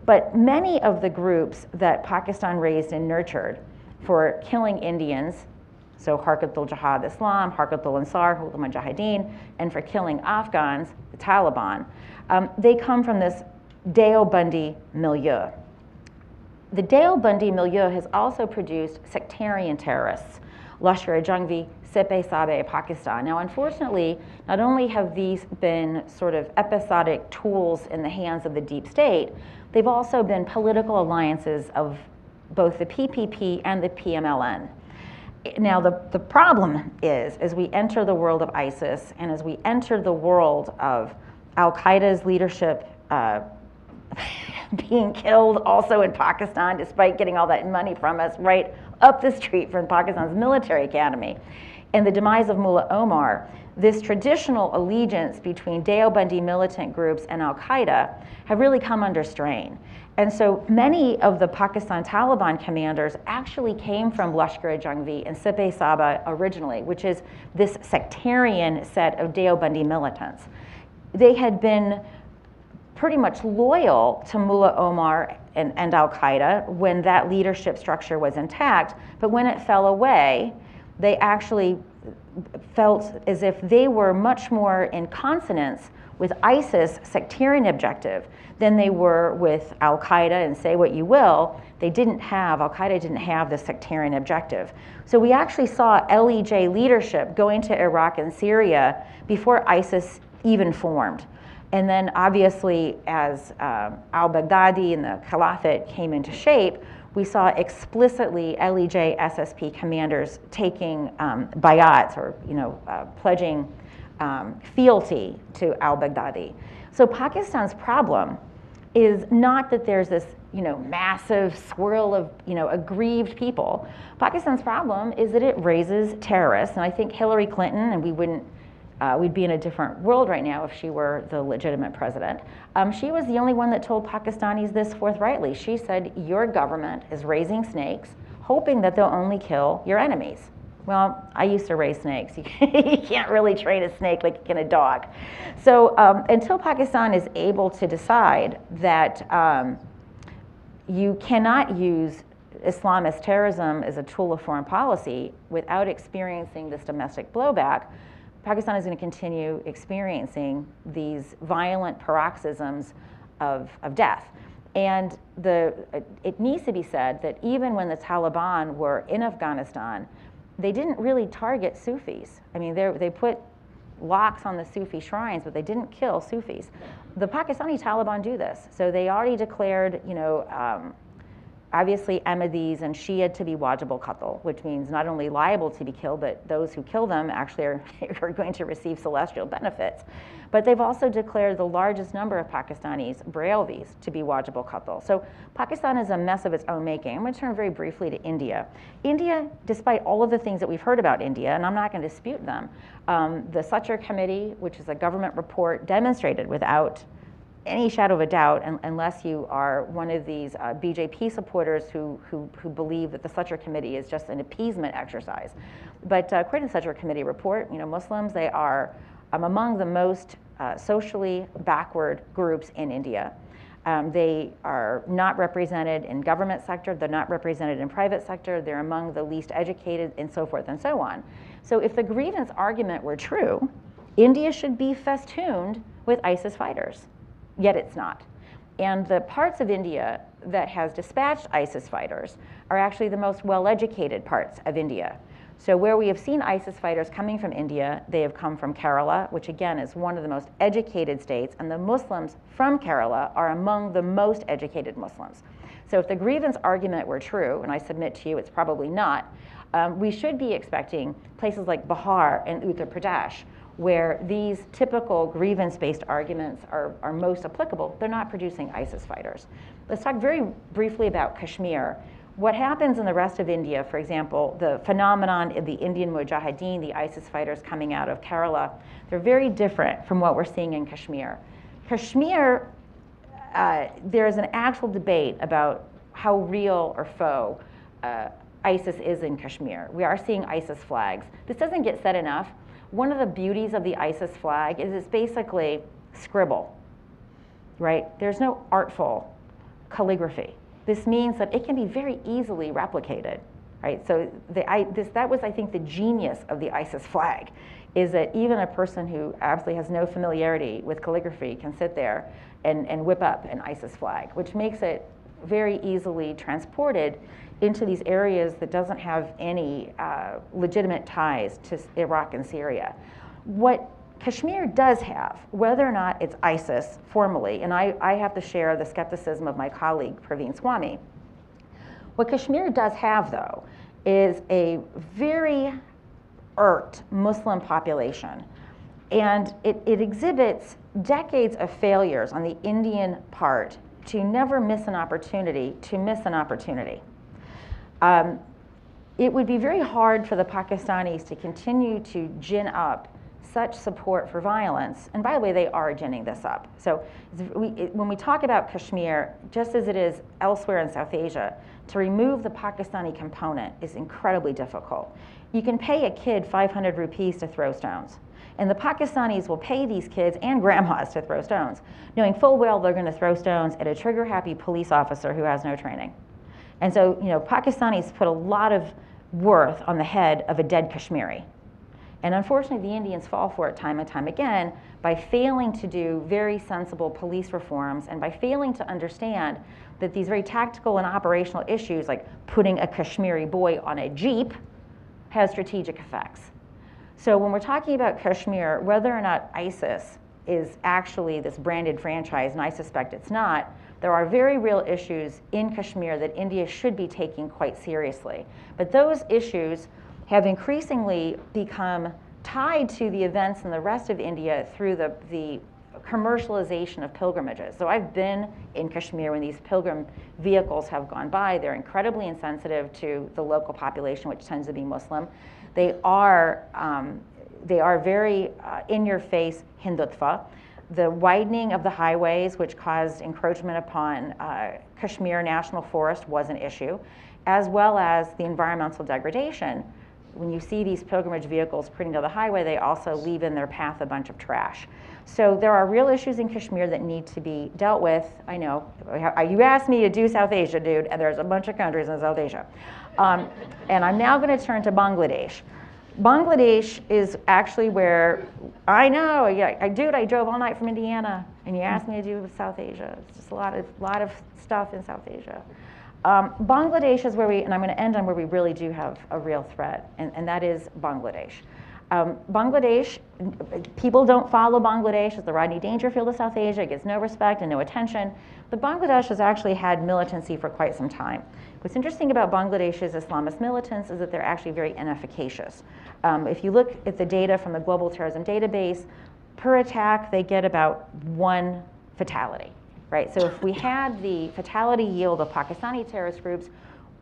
But many of the groups that Pakistan raised and nurtured for killing Indians, so Harkat al-Jihad Islam, Harkat al-Ansar, Hul Mujahideen, and for killing Afghans, the Taliban, they come from this Deobandi milieu. The Deobandi milieu has also produced sectarian terrorists, Lashkar-e-Jhangvi, Sepe-Sabe, Pakistan. Now, unfortunately, not only have these been sort of episodic tools in the hands of the deep state, they've also been political alliances of both the PPP and the PMLN. Now, the problem is, as we enter the world of ISIS and as we enter the world of al-Qaeda's leadership being killed also in Pakistan, despite getting all that money from us right up the street from Pakistan's military academy, and the demise of Mullah Omar, this traditional allegiance between Deobandi militant groups and al-Qaeda have really come under strain. And so many of the Pakistan Taliban commanders actually came from Lashkar-e-Jhangvi and Sepe-Sabe originally, which is this sectarian set of Deobandi militants. They had been pretty much loyal to Mullah Omar and al-Qaeda when that leadership structure was intact, but when it fell away, they actually felt as if they were much more in consonance with ISIS' sectarian objective than they were with al-Qaeda, and say what you will, al-Qaeda didn't have the sectarian objective. So we actually saw LEJ leadership going to Iraq and Syria before ISIS even formed. And then obviously as al-Baghdadi and the Caliphate came into shape, we saw explicitly LEJ SSP commanders taking bayats, or pledging fealty to al-Baghdadi. So Pakistan's problem is not that there's this massive swirl of aggrieved people. Pakistan's problem is that it raises terrorists, and I think Hillary Clinton, and we'd be in a different world right now if she were the legitimate president. She was the only one that told Pakistanis this forthrightly. She said, your government is raising snakes, hoping that they'll only kill your enemies. Well, I used to raise snakes. You can't really train a snake like you can a dog. So until Pakistan is able to decide that you cannot use Islamist terrorism as a tool of foreign policy without experiencing this domestic blowback, Pakistan is going to continue experiencing these violent paroxysms of death. And it needs to be said that even when the Taliban were in Afghanistan, they didn't really target Sufis. I mean, they put locks on the Sufi shrines, but they didn't kill Sufis. The Pakistani Taliban do this. So they already declared, obviously Ahmadis and Shia to be wajib al-qatl, which means not only liable to be killed, but those who kill them actually are going to receive celestial benefits. But they've also declared the largest number of Pakistanis, Brahmavis, to be wajib al-qatl. So Pakistan is a mess of its own making. I'm going to turn very briefly to India. India, despite all of the things that we've heard about India, and I'm not going to dispute them, the Suchar Committee, which is a government report, demonstrated without any shadow of a doubt, unless you are one of these BJP supporters who believe that the Suchar Committee is just an appeasement exercise. But according to the Suchar Committee report, Muslims, they are among the most socially backward groups in India. They are not represented in government sector, they're not represented in private sector, they're among the least educated, and so forth and so on. So if the grievance argument were true, India should be festooned with ISIS fighters. Yet it's not. And the parts of India that has dispatched ISIS fighters are actually the most well-educated parts of India. So where we have seen ISIS fighters coming from India, they have come from Kerala, which again is one of the most educated states, and the Muslims from Kerala are among the most educated Muslims. So if the grievance argument were true, and I submit to you it's probably not, we should be expecting places like Bihar and Uttar Pradesh, where these typical grievance-based arguments are most applicable. They're not producing ISIS fighters. Let's talk very briefly about Kashmir. What happens in the rest of India, for example, the phenomenon of the Indian Mujahideen, the ISIS fighters coming out of Kerala, they're very different from what we're seeing in Kashmir. Kashmir, there's an actual debate about how real or faux ISIS is in Kashmir. We are seeing ISIS flags. This doesn't get said enough. One of the beauties of the ISIS flag is it's basically scribble, right? There's no artful calligraphy. This means that it can be very easily replicated, right? So that was, I think, the genius of the ISIS flag, is that even a person who absolutely has no familiarity with calligraphy can sit there and whip up an ISIS flag, which makes it very easily transported into these areas that doesn't have any legitimate ties to Iraq and Syria. What Kashmir does have, whether or not it's ISIS formally, and I have to share the skepticism of my colleague Praveen Swami, what Kashmir does have, though, is a very irked Muslim population. And it exhibits decades of failures on the Indian part to never miss an opportunity to miss an opportunity. It would be very hard for the Pakistanis to continue to gin up such support for violence, and by the way, they are ginning this up. So when we talk about Kashmir, just as it is elsewhere in South Asia, to remove the Pakistani component is incredibly difficult. You can pay a kid 500 rupees to throw stones, and the Pakistanis will pay these kids and grandmas to throw stones, knowing full well they're going to throw stones at a trigger-happy police officer who has no training. And so, Pakistanis put a lot of worth on the head of a dead Kashmiri. And unfortunately, the Indians fall for it time and time again by failing to do very sensible police reforms and by failing to understand that these very tactical and operational issues, like putting a Kashmiri boy on a jeep, has strategic effects. So when we're talking about Kashmir, whether or not ISIS is actually this branded franchise, and I suspect it's not, there are very real issues in Kashmir that India should be taking quite seriously. But those issues have increasingly become tied to the events in the rest of India through the commercialization of pilgrimages. So I've been in Kashmir when these pilgrim vehicles have gone by. They're incredibly insensitive to the local population, which tends to be Muslim. They are very in-your-face Hindutva. The widening of the highways, which caused encroachment upon Kashmir National Forest, was an issue, as well as the environmental degradation. When you see these pilgrimage vehicles putting to the highway, they also leave in their path a bunch of trash. So there are real issues in Kashmir that need to be dealt with. I know, you asked me to do South Asia, dude, and there's a bunch of countries in South Asia. And I'm now going to turn to Bangladesh. Bangladesh is actually where, I know, I drove all night from Indiana, and you asked me to do South Asia. It's just a lot of stuff in South Asia. Bangladesh is where and I'm going to end on where we really do have a real threat, and that is Bangladesh. Bangladesh, people don't follow Bangladesh as the Rodney Dangerfield of South Asia. It gets no respect and no attention. But Bangladesh has actually had militancy for quite some time. What's interesting about Bangladesh's Islamist militants is that they're actually very inefficacious. If you look at the data from the Global Terrorism Database, per attack, they get about 1 fatality. Right, so if we had the fatality yield of Pakistani terrorist groups,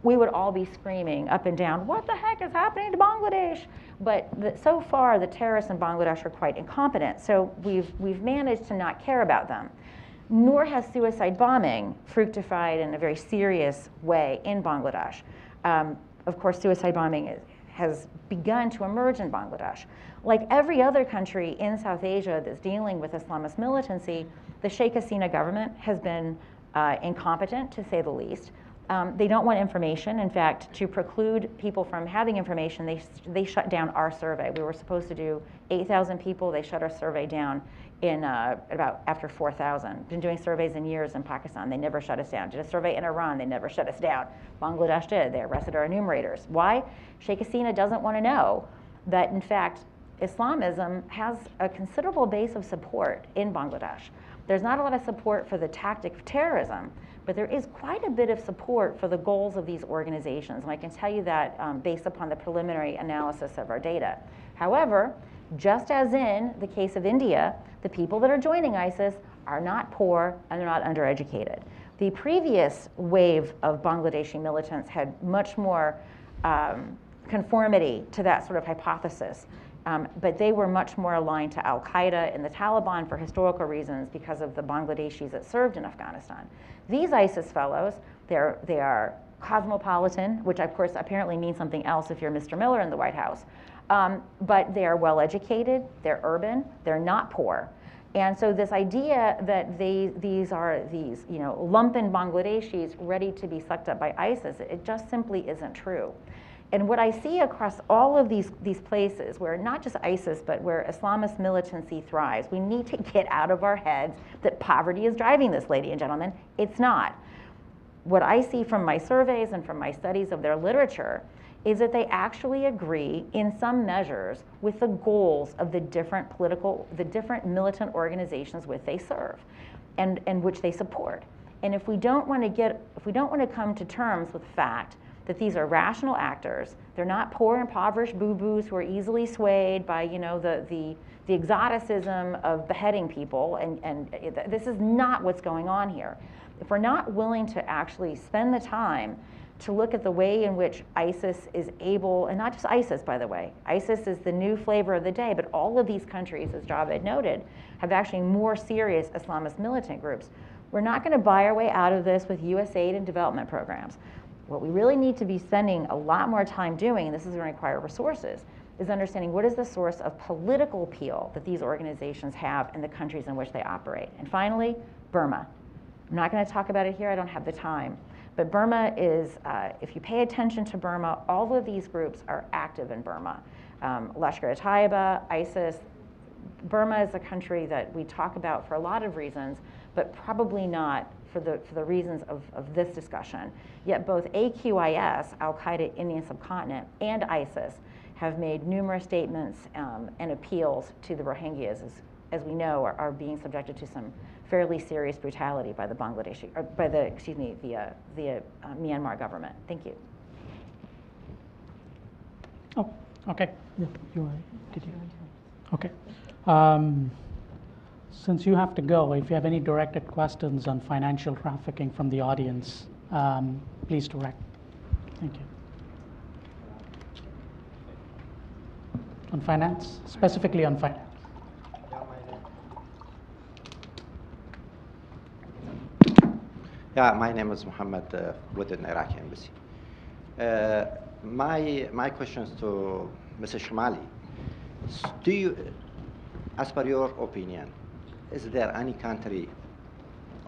we would all be screaming up and down, what the heck is happening to Bangladesh? But so far, the terrorists in Bangladesh are quite incompetent, so we've managed to not care about them. Nor has suicide bombing fructified in a very serious way in Bangladesh. Of course, suicide bombing has begun to emerge in Bangladesh. Like every other country in South Asia that's dealing with Islamist militancy, the Sheikh Hasina government has been incompetent, to say the least. They don't want information. In fact, to preclude people from having information, they shut down our survey. We were supposed to do 8,000 people. They shut our survey down in about after 4,000. Been doing surveys in years in Pakistan. They never shut us down. Did a survey in Iran. They never shut us down. Bangladesh did. They arrested our enumerators. Why? Sheikh Hasina doesn't want to know that, in fact, Islamism has a considerable base of support in Bangladesh. There's not a lot of support for the tactic of terrorism, but there is quite a bit of support for the goals of these organizations, and I can tell you that based upon the preliminary analysis of our data. However, just as in the case of India, the people that are joining ISIS are not poor and they're not undereducated. The previous wave of Bangladeshi militants had much more conformity to that sort of hypothesis, but they were much more aligned to al-Qaeda and the Taliban for historical reasons because of the Bangladeshis that served in Afghanistan. These ISIS fellows, they are cosmopolitan, which of course apparently means something else if you're Mr. Miller in the White House, but they are well educated, they're urban, they're not poor. And so this idea that these are these lumpen Bangladeshis ready to be sucked up by ISIS, it just simply isn't true. And what I see across all of these places where not just ISIS, but where Islamist militancy thrives, we need to get out of our heads that poverty is driving this, ladies and gentlemen. It's not. What I see from my surveys and from my studies of their literature is that they actually agree in some measures with the goals of the different militant organizations which they serve and which they support. And if we don't want to come to terms with the fact that these are rational actors, they're not poor, impoverished boo-boos who are easily swayed by the exoticism of beheading people, and this is not what's going on here. If we're not willing to actually spend the time to look at the way in which ISIS is able, and not just ISIS, by the way. ISIS is the new flavor of the day, but all of these countries, as Javed noted, have actually more serious Islamist militant groups. We're not going to buy our way out of this with US aid and development programs. What we really need to be spending a lot more time doing, and this is going to require resources, is understanding what is the source of political appeal that these organizations have in the countries in which they operate. And finally, Burma. I'm not going to talk about it here, I don't have the time. But Burma is, if you pay attention to Burma, all of these groups are active in Burma. Lashkar-e-Taiba, ISIS. Burma is a country that we talk about for a lot of reasons, but probably not for the reasons of this discussion. Yet both AQIS, Al-Qaeda Indian Subcontinent, and ISIS have made numerous statements and appeals to the Rohingyas, as we know, are being subjected to some fairly serious brutality by the Bangladeshi, or by the Myanmar government. Thank you. Oh, okay. Yeah, you are. Did you? Okay. Since you have to go, if you have any directed questions on financial trafficking from the audience, please direct. Thank you. On finance, specifically on finance. Yeah, my name is Muhammad with an Iraqi embassy. My questions to Mr. Shamali. Do you, as per your opinion, is there any country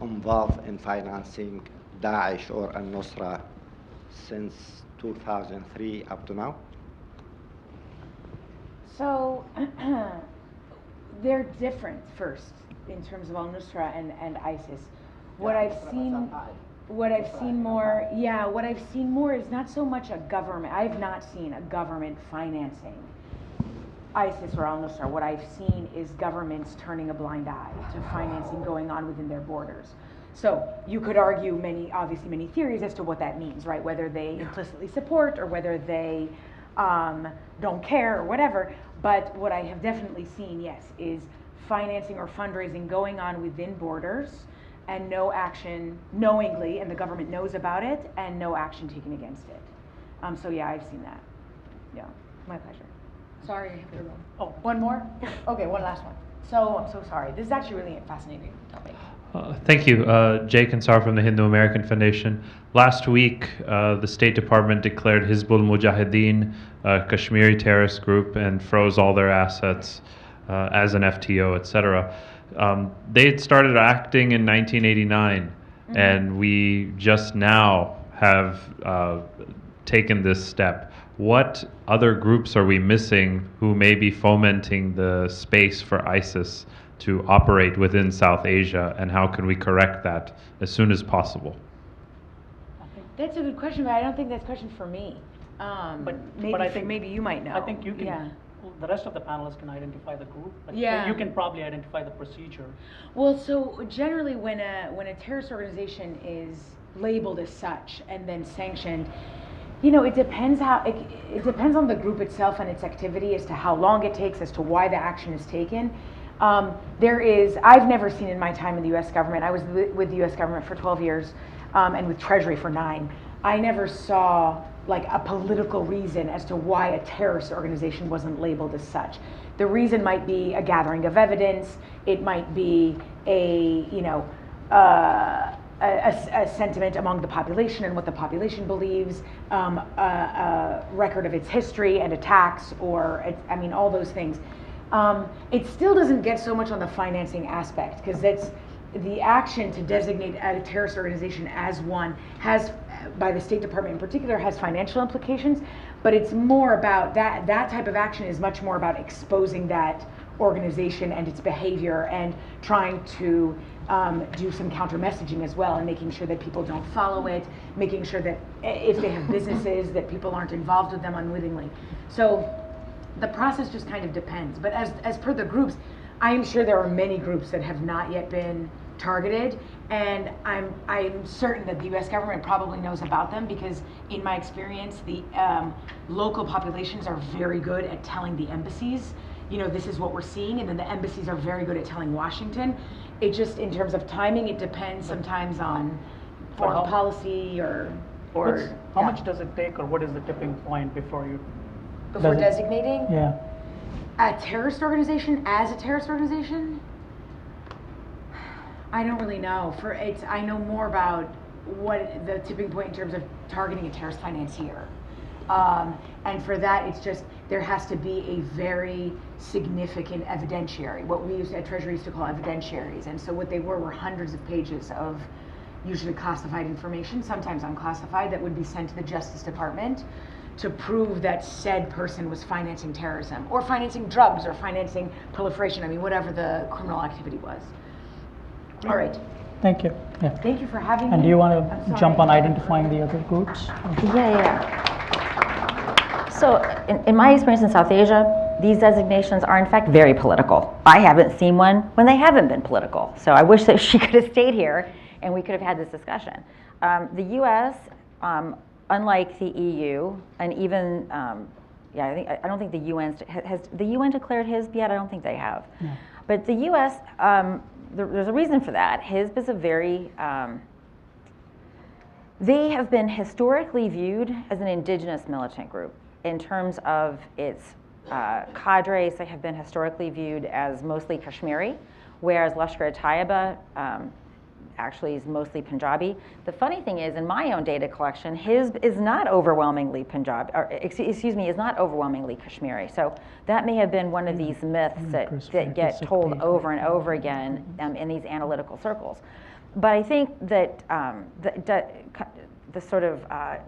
involved in financing Daesh or al-Nusra since 2003 up to now? So they're different first in terms of al-Nusra and ISIS. What I've seen more is not so much a government. I've not seen a government financing ISIS or al-Nusra. What I've seen is governments turning a blind eye to financing going on within their borders. So you could argue obviously many theories as to what that means, right? Whether they implicitly support or whether they don't care or whatever. But what I have definitely seen, yes, is financing or fundraising going on within borders and no action knowingly, and the government knows about it, and no action taken against it. So yeah, I've seen that. Yeah, my pleasure. Sorry, I have to run. Oh, one more? Okay, one last one. So I'm so sorry. This is actually really a fascinating topic. Thank you. Jay Kansar from the Hindu American Foundation. Last week, the State Department declared Hizbul Mujahideen a Kashmiri terrorist group and froze all their assets as an FTO, etc. They had started acting in 1989, and we just now have taken this step. What other groups are we missing who may be fomenting the space for ISIS to operate within South Asia, and how can we correct that as soon as possible? That's a good question, but I don't think that's a question for me. But I think maybe you might know. I think you can. Yeah. the rest of the panelists can identify the group. But Yeah. You can probably identify the procedure. Well, so generally when a terrorist organization is labeled as such and then sanctioned, it depends it depends on the group itself and its activity as to how long it takes, as to why the action is taken. I've never seen in my time in the U.S. government, I was with the U.S. government for 12 years and with Treasury for 9, I never saw like a political reason as to why a terrorist organization wasn't labeled as such. The reason might be a gathering of evidence, it might be a sentiment among the population and what the population believes, a record of its history and attacks, or all those things. It still doesn't get so much on the financing aspect, because that's the action to designate a terrorist organization as one has, by the State Department in particular, has financial implications, but it's more about that type of action is much more about exposing that organization and its behavior and trying to do some counter messaging as well, and making sure that people don't follow it, making sure that if they have businesses that people aren't involved with them unwittingly. So the process just kind of depends. But as per the groups, I am sure there are many groups that have not yet been targeted, and I'm certain that the U.S. government probably knows about them, because in my experience, the local populations are very good at telling the embassies, this is what we're seeing, and then the embassies are very good at telling Washington. It just, in terms of timing, it depends sometimes on foreign policy or how much does it take, or what is the tipping point before designating? Yeah. A terrorist organization as a terrorist organization? I don't really know. I know more about what the tipping point in terms of targeting a terrorist financier. And for that, it's just, there has to be a very significant evidentiary, what we at Treasury used to call evidentiaries. And so what they were hundreds of pages of usually classified information, sometimes unclassified, that would be sent to the Justice Department to prove that said person was financing terrorism, or financing drugs, or financing proliferation, whatever the criminal activity was. All right. Thank you. Yeah. Thank you for having me. And do you want to jump on identifying the other groups? Yeah. So in my experience in South Asia, these designations are in fact very political. I haven't seen one when they haven't been political. So I wish that she could have stayed here and we could have had this discussion. The U.S., unlike the EU, and even, I don't think the UN, has the UN declared HISB yet? I don't think they have. No. But the U.S., there's a reason for that. HISB is a very, they have been historically viewed as an indigenous militant group. In terms of its cadres, they have been historically viewed as mostly Kashmiri, whereas Lashkar-e-Taiba actually is mostly Punjabi. The funny thing is, in my own data collection, HISB is not overwhelmingly Punjabi, or is not overwhelmingly Kashmiri. So that may have been one of these myths that get told over and over again in these analytical circles. But I think that the sort of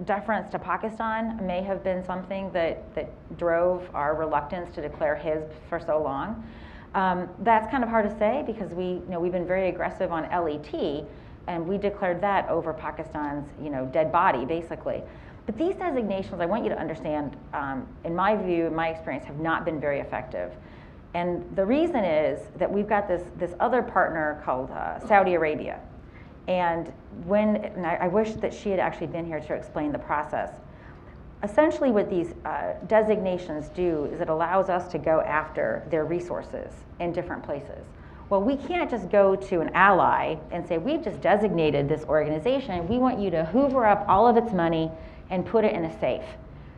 deference to Pakistan may have been something that drove our reluctance to declare HISB for so long. That's kind of hard to say, because we've been very aggressive on LET, and we declared that over Pakistan's dead body, basically. But these designations, I want you to understand, in my view, in my experience, have not been very effective. And the reason is that we've got this other partner called Saudi Arabia. And I wish that she had actually been here to explain the process. Essentially what these designations do is it allows us to go after their resources in different places. Well, we can't just go to an ally and say, we've just designated this organization, we want you to hoover up all of its money and put it in a safe,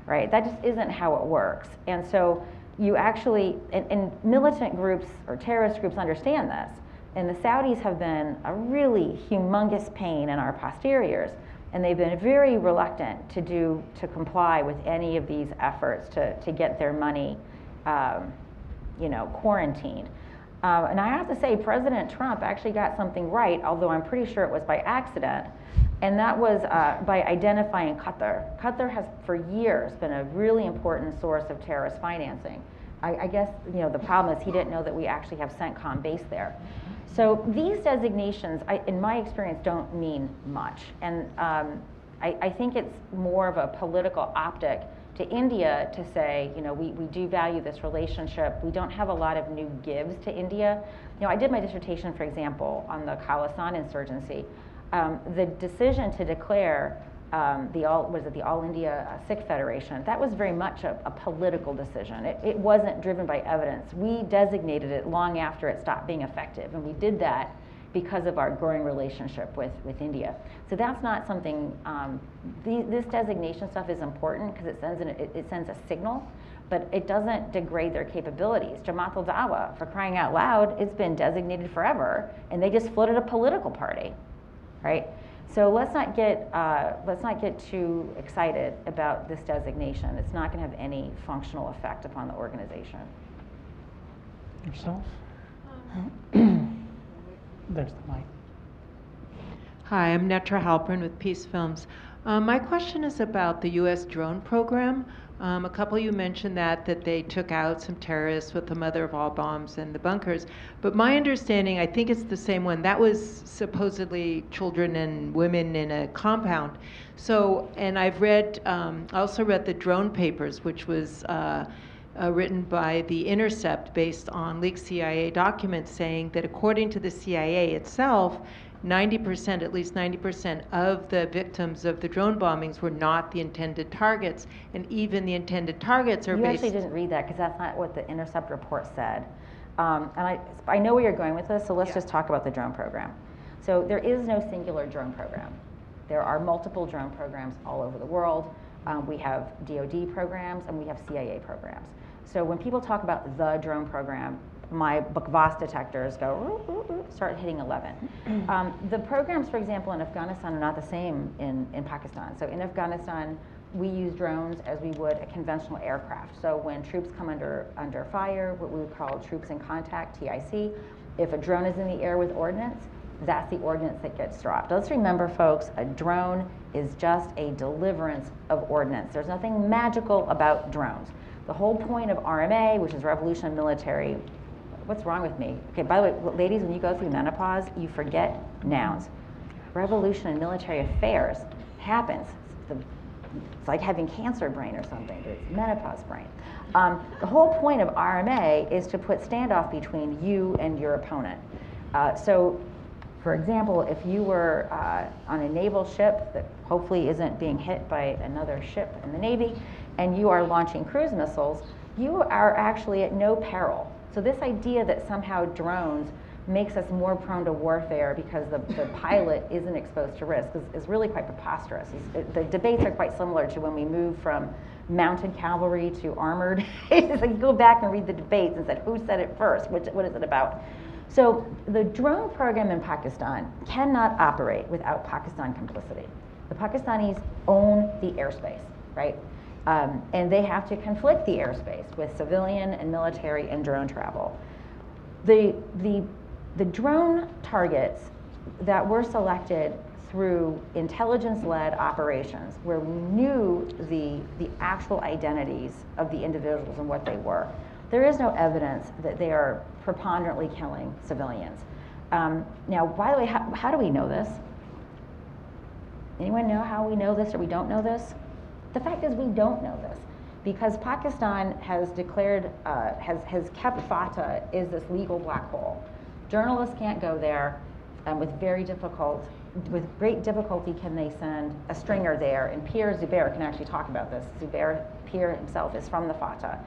right? That just isn't how it works. And so you actually, and militant groups or terrorist groups understand this. And the Saudis have been a really humongous pain in our posteriors, and they've been very reluctant to comply with any of these efforts to get their money, quarantined. And I have to say, President Trump actually got something right, although I'm pretty sure it was by accident, and that was by identifying Qatar. Qatar has for years been a really important source of terrorist financing. I guess the problem is he didn't know that we actually have CENTCOM based there. So these designations, in my experience, don't mean much. And I think it's more of a political optic to India to say, we do value this relationship. We don't have a lot of new gives to India. I did my dissertation, for example, on the Khalistan insurgency. The decision to declare the All India Sikh Federation, that was very much a political decision. It wasn't driven by evidence. We designated it long after it stopped being effective, and we did that because of our growing relationship with India. So that's not something, this designation stuff is important because it sends a signal, but it doesn't degrade their capabilities. Jamaat al-Dawa, for crying out loud, it's been designated forever, and they just floated a political party, right? So let's not get too excited about this designation. It's not going to have any functional effect upon the organization. Yourself? There's the mic. Hi, I'm Netra Halpern with Peace Films. My question is about the U.S. drone program. A couple of you mentioned that they took out some terrorists with the mother of all bombs and the bunkers. But my understanding, I think it's the same one, that was supposedly children and women in a compound. So, and I've read, also read the drone papers, which was written by The Intercept based on leaked CIA documents saying that according to the CIA itself, 90%, at least 90% of the victims of the drone bombings were not the intended targets. And even the intended targets are You based... actually didn't read that because that's not what the Intercept report said. And I know where you're going with this, so let's just talk about the drone program. So there is no singular drone program. There are multiple drone programs all over the world. We have DoD programs and we have CIA programs. So when people talk about the drone program, my BKVAS detectors go, start hitting 11. The programs, for example, in Afghanistan are not the same in Pakistan. So in Afghanistan, we use drones as we would a conventional aircraft. So when troops come under fire, what we would call troops in contact, TIC, if a drone is in the air with ordnance, that's the ordnance that gets dropped. Let's remember, folks, a drone is just a deliverance of ordnance. There's nothing magical about drones. The whole point of RMA, which is Revolution Military, what's wrong with me? Okay, by the way, ladies, when you go through menopause, you forget nouns. Revolution in military affairs happens. It's like having cancer brain or something, but it's menopause brain. The whole point of RMA is to put standoff between you and your opponent. So, for example, if you were on a naval ship that hopefully isn't being hit by another ship in the Navy, and you are launching cruise missiles, you are actually at no peril. So this idea that somehow drones makes us more prone to warfare because the pilot isn't exposed to risk is really quite preposterous. The debates are quite similar to when we moved from mounted cavalry to armored. It's like you go back and read the debates and said, who said it first? What is it about? So the drone program in Pakistan cannot operate without Pakistan complicity. The Pakistanis own the airspace, right? And they have to conflict the airspace with civilian and military and drone travel. The drone targets that were selected through intelligence-led operations, where we knew the actual identities of the individuals and what they were, there is no evidence that they are preponderantly killing civilians. Now, by the way, how do we know this? Anyone know how we know this or we don't know this? The fact is we don't know this because Pakistan has declared, has kept FATA as this legal black hole. Journalists can't go there with great difficulty can they send a stringer there, and Pierre Zubair can actually talk about this. Pierre himself is from the FATA.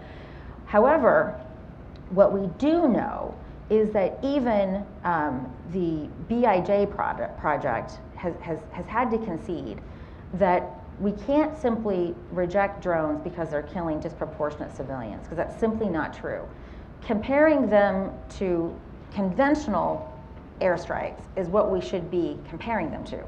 However, what we do know is that even the BIJ project has had to concede that we can't simply reject drones because they're killing disproportionate civilians, because that's simply not true. Comparing them to conventional airstrikes is what we should be comparing them to.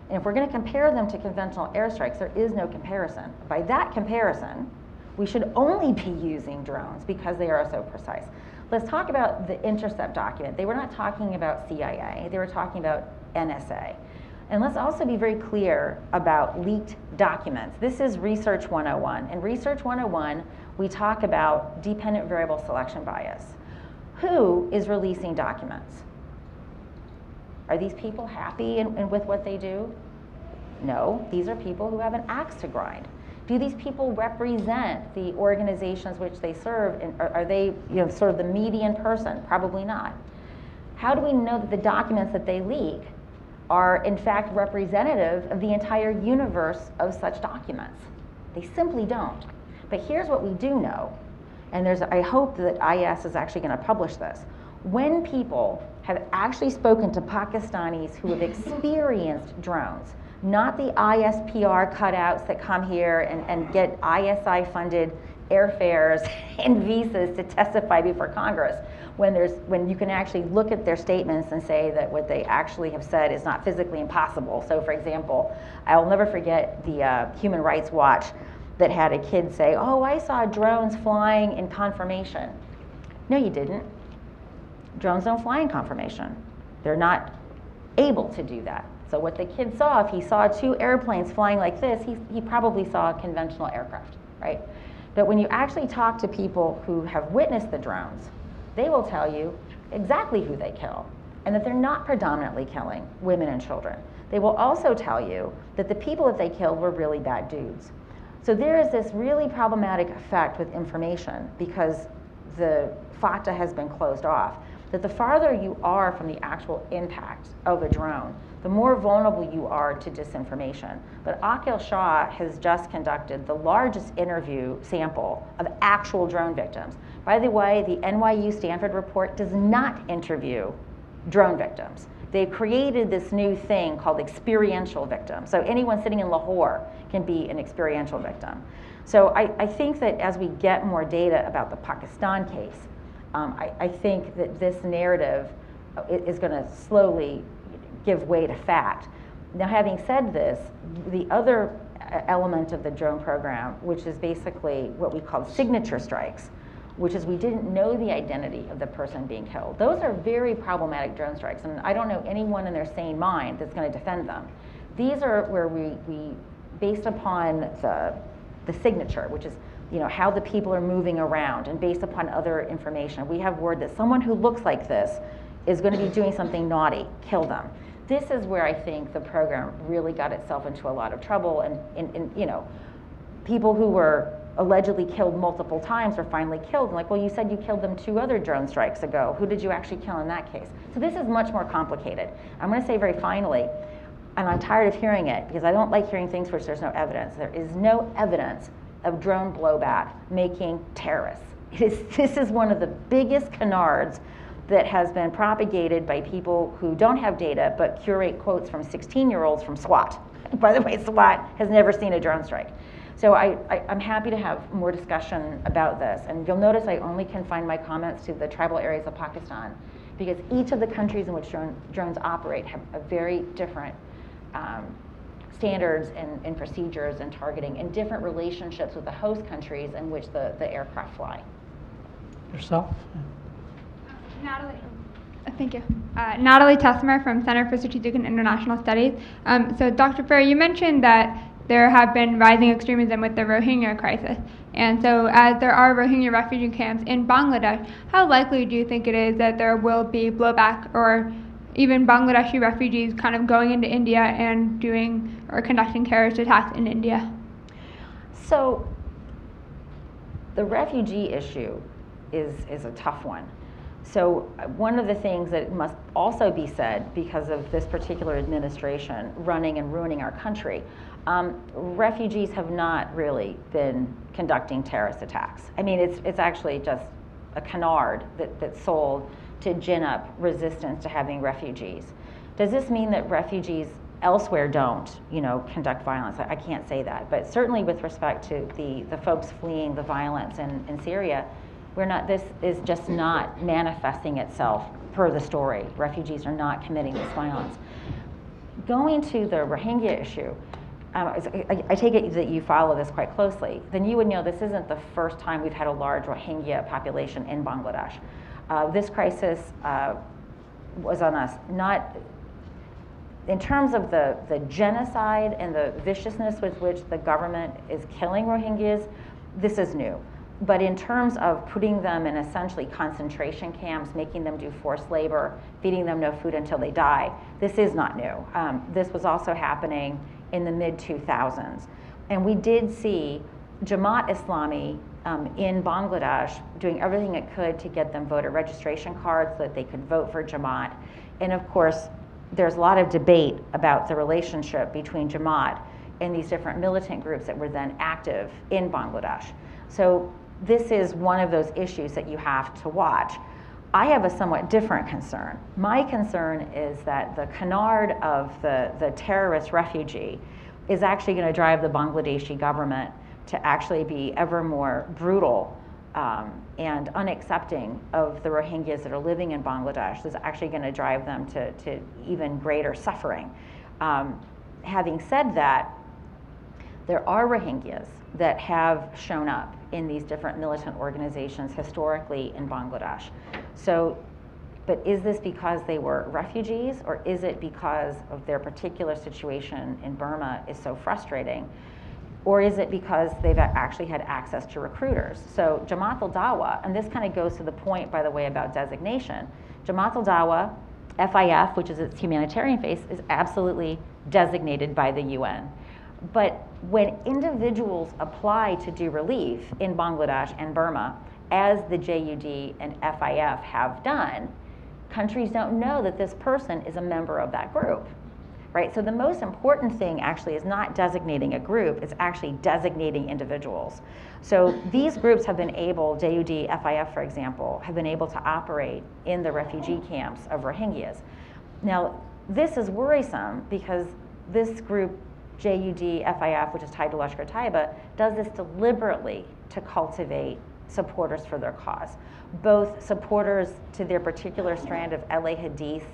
And if we're going to compare them to conventional airstrikes, there is no comparison. By that comparison, we should only be using drones because they are so precise. Let's talk about the Intercept document. They were not talking about CIA, they were talking about NSA. And let's also be very clear about leaked documents. This is Research 101. In Research 101, we talk about dependent variable selection bias. Who is releasing documents? Are these people happy with what they do? No, these are people who have an axe to grind. Do these people represent the organizations which they serve? And are they, sort of the median person? Probably not. How do we know that the documents that they leak are in fact representative of the entire universe of such documents? They simply don't. But here's what we do know, and I hope that IS is actually going to publish this. When people have actually spoken to Pakistanis who have experienced drones, not the ISPR cutouts that come here and get ISI-funded airfares and visas to testify before Congress, when you can actually look at their statements and say that what they actually have said is not physically impossible. So for example, I'll never forget the Human Rights Watch that had a kid say, "Oh, I saw drones flying in confirmation." No, you didn't. Drones don't fly in confirmation. They're not able to do that. So what the kid saw, if he saw 2 airplanes flying like this, he probably saw a conventional aircraft, right? But when you actually talk to people who have witnessed the drones, they will tell you exactly who they kill, and that they're not predominantly killing women and children. They will also tell you that the people that they killed were really bad dudes. So there is this really problematic effect with information, because the FATA has been closed off, that the farther you are from the actual impact of a drone, the more vulnerable you are to disinformation. But Aqil Shah has just conducted the largest interview sample of actual drone victims. By the way, the NYU Stanford report does not interview drone victims. They've created this new thing called experiential victims. So anyone sitting in Lahore can be an experiential victim. So I think that as we get more data about the Pakistan case, I think that this narrative is going to slowly give way to fact. Now, having said this, the other element of the drone program, which is basically what we call signature strikes, which is we didn't know the identity of the person being killed. Those are very problematic drone strikes, and I don't know anyone in their sane mind that's going to defend them. These are where we based upon the signature, which is how the people are moving around, and based upon other information, we have word that someone who looks like this is going to be doing something naughty, kill them. This is where I think the program really got itself into a lot of trouble, and people who were allegedly killed multiple times were finally killed. And like, well, you said you killed them 2 other drone strikes ago. Who did you actually kill in that case? So this is much more complicated. I'm going to say very finally, and I'm tired of hearing it because I don't like hearing things for which there's no evidence. There is no evidence of drone blowback making terrorists. This is one of the biggest canards that has been propagated by people who don't have data but curate quotes from 16-year-olds from SWAT. By the way, SWAT has never seen a drone strike. So I'm happy to have more discussion about this. And you'll notice I only confine my comments to the tribal areas of Pakistan, because each of the countries in which drones operate have a very different standards and procedures and targeting, and different relationships with the host countries in which the aircraft fly. Yourself? Natalie. Thank you. Natalie Tessmer from Center for Strategic and International Studies. So Dr. Ferrer, you mentioned that there have been rising extremism with the Rohingya crisis. And so as there are Rohingya refugee camps in Bangladesh, how likely do you think it is that there will be blowback, or even Bangladeshi refugees kind of going into India and doing or conducting terrorist attacks in India? So the refugee issue is a tough one. So one of the things that must also be said, because of this particular administration running and ruining our country, refugees have not really been conducting terrorist attacks. I mean, it's actually just a canard that's sold to gin up resistance to having refugees. Does this mean that refugees elsewhere don't, conduct violence? I can't say that, but certainly with respect to the folks fleeing the violence in Syria, this is just not manifesting itself per the story. Refugees are not committing this violence. Going to the Rohingya issue, I take it that you follow this quite closely, then you would know this isn't the first time we've had a large Rohingya population in Bangladesh. This crisis was on us, not in terms of the genocide and the viciousness with which the government is killing Rohingyas, this is new. But in terms of putting them in essentially concentration camps, making them do forced labor, feeding them no food until they die, this is not new. This was also happening in the mid-2000s. And we did see Jamaat Islami in Bangladesh doing everything it could to get them voter registration cards so that they could vote for Jamaat. And of course, there's a lot of debate about the relationship between Jamaat and these different militant groups that were then active in Bangladesh. So this is one of those issues that you have to watch. I have a somewhat different concern. My concern is that the canard of the terrorist refugee is actually going to drive the Bangladeshi government to actually be ever more brutal and unaccepting of the Rohingyas that are living in Bangladesh. This is actually going to drive them to even greater suffering. Having said that, there are Rohingyas that have shown up in these different militant organizations historically in Bangladesh. So, but is this because they were refugees, or is it because of their particular situation in Burma is so frustrating? Or is it because they've actually had access to recruiters? So Jamaat al-Dawa, and this kind of goes to the point, by the way, about designation. Jamaat al-Dawa, FIF, which is its humanitarian face, is absolutely designated by the UN. But when individuals apply to do relief in Bangladesh and Burma, as the JUD and FIF have done, countries don't know that this person is a member of that group. Right? So the most important thing actually is not designating a group, it's actually designating individuals. So these groups have been able, JUD, FIF for example, have been able to operate in the refugee camps of Rohingyas. Now, this is worrisome because this group, JUD, FIF, which is tied to Lashkar-e-Taiba, does this deliberately to cultivate supporters for their cause. Both supporters to their particular strand of LA Hadith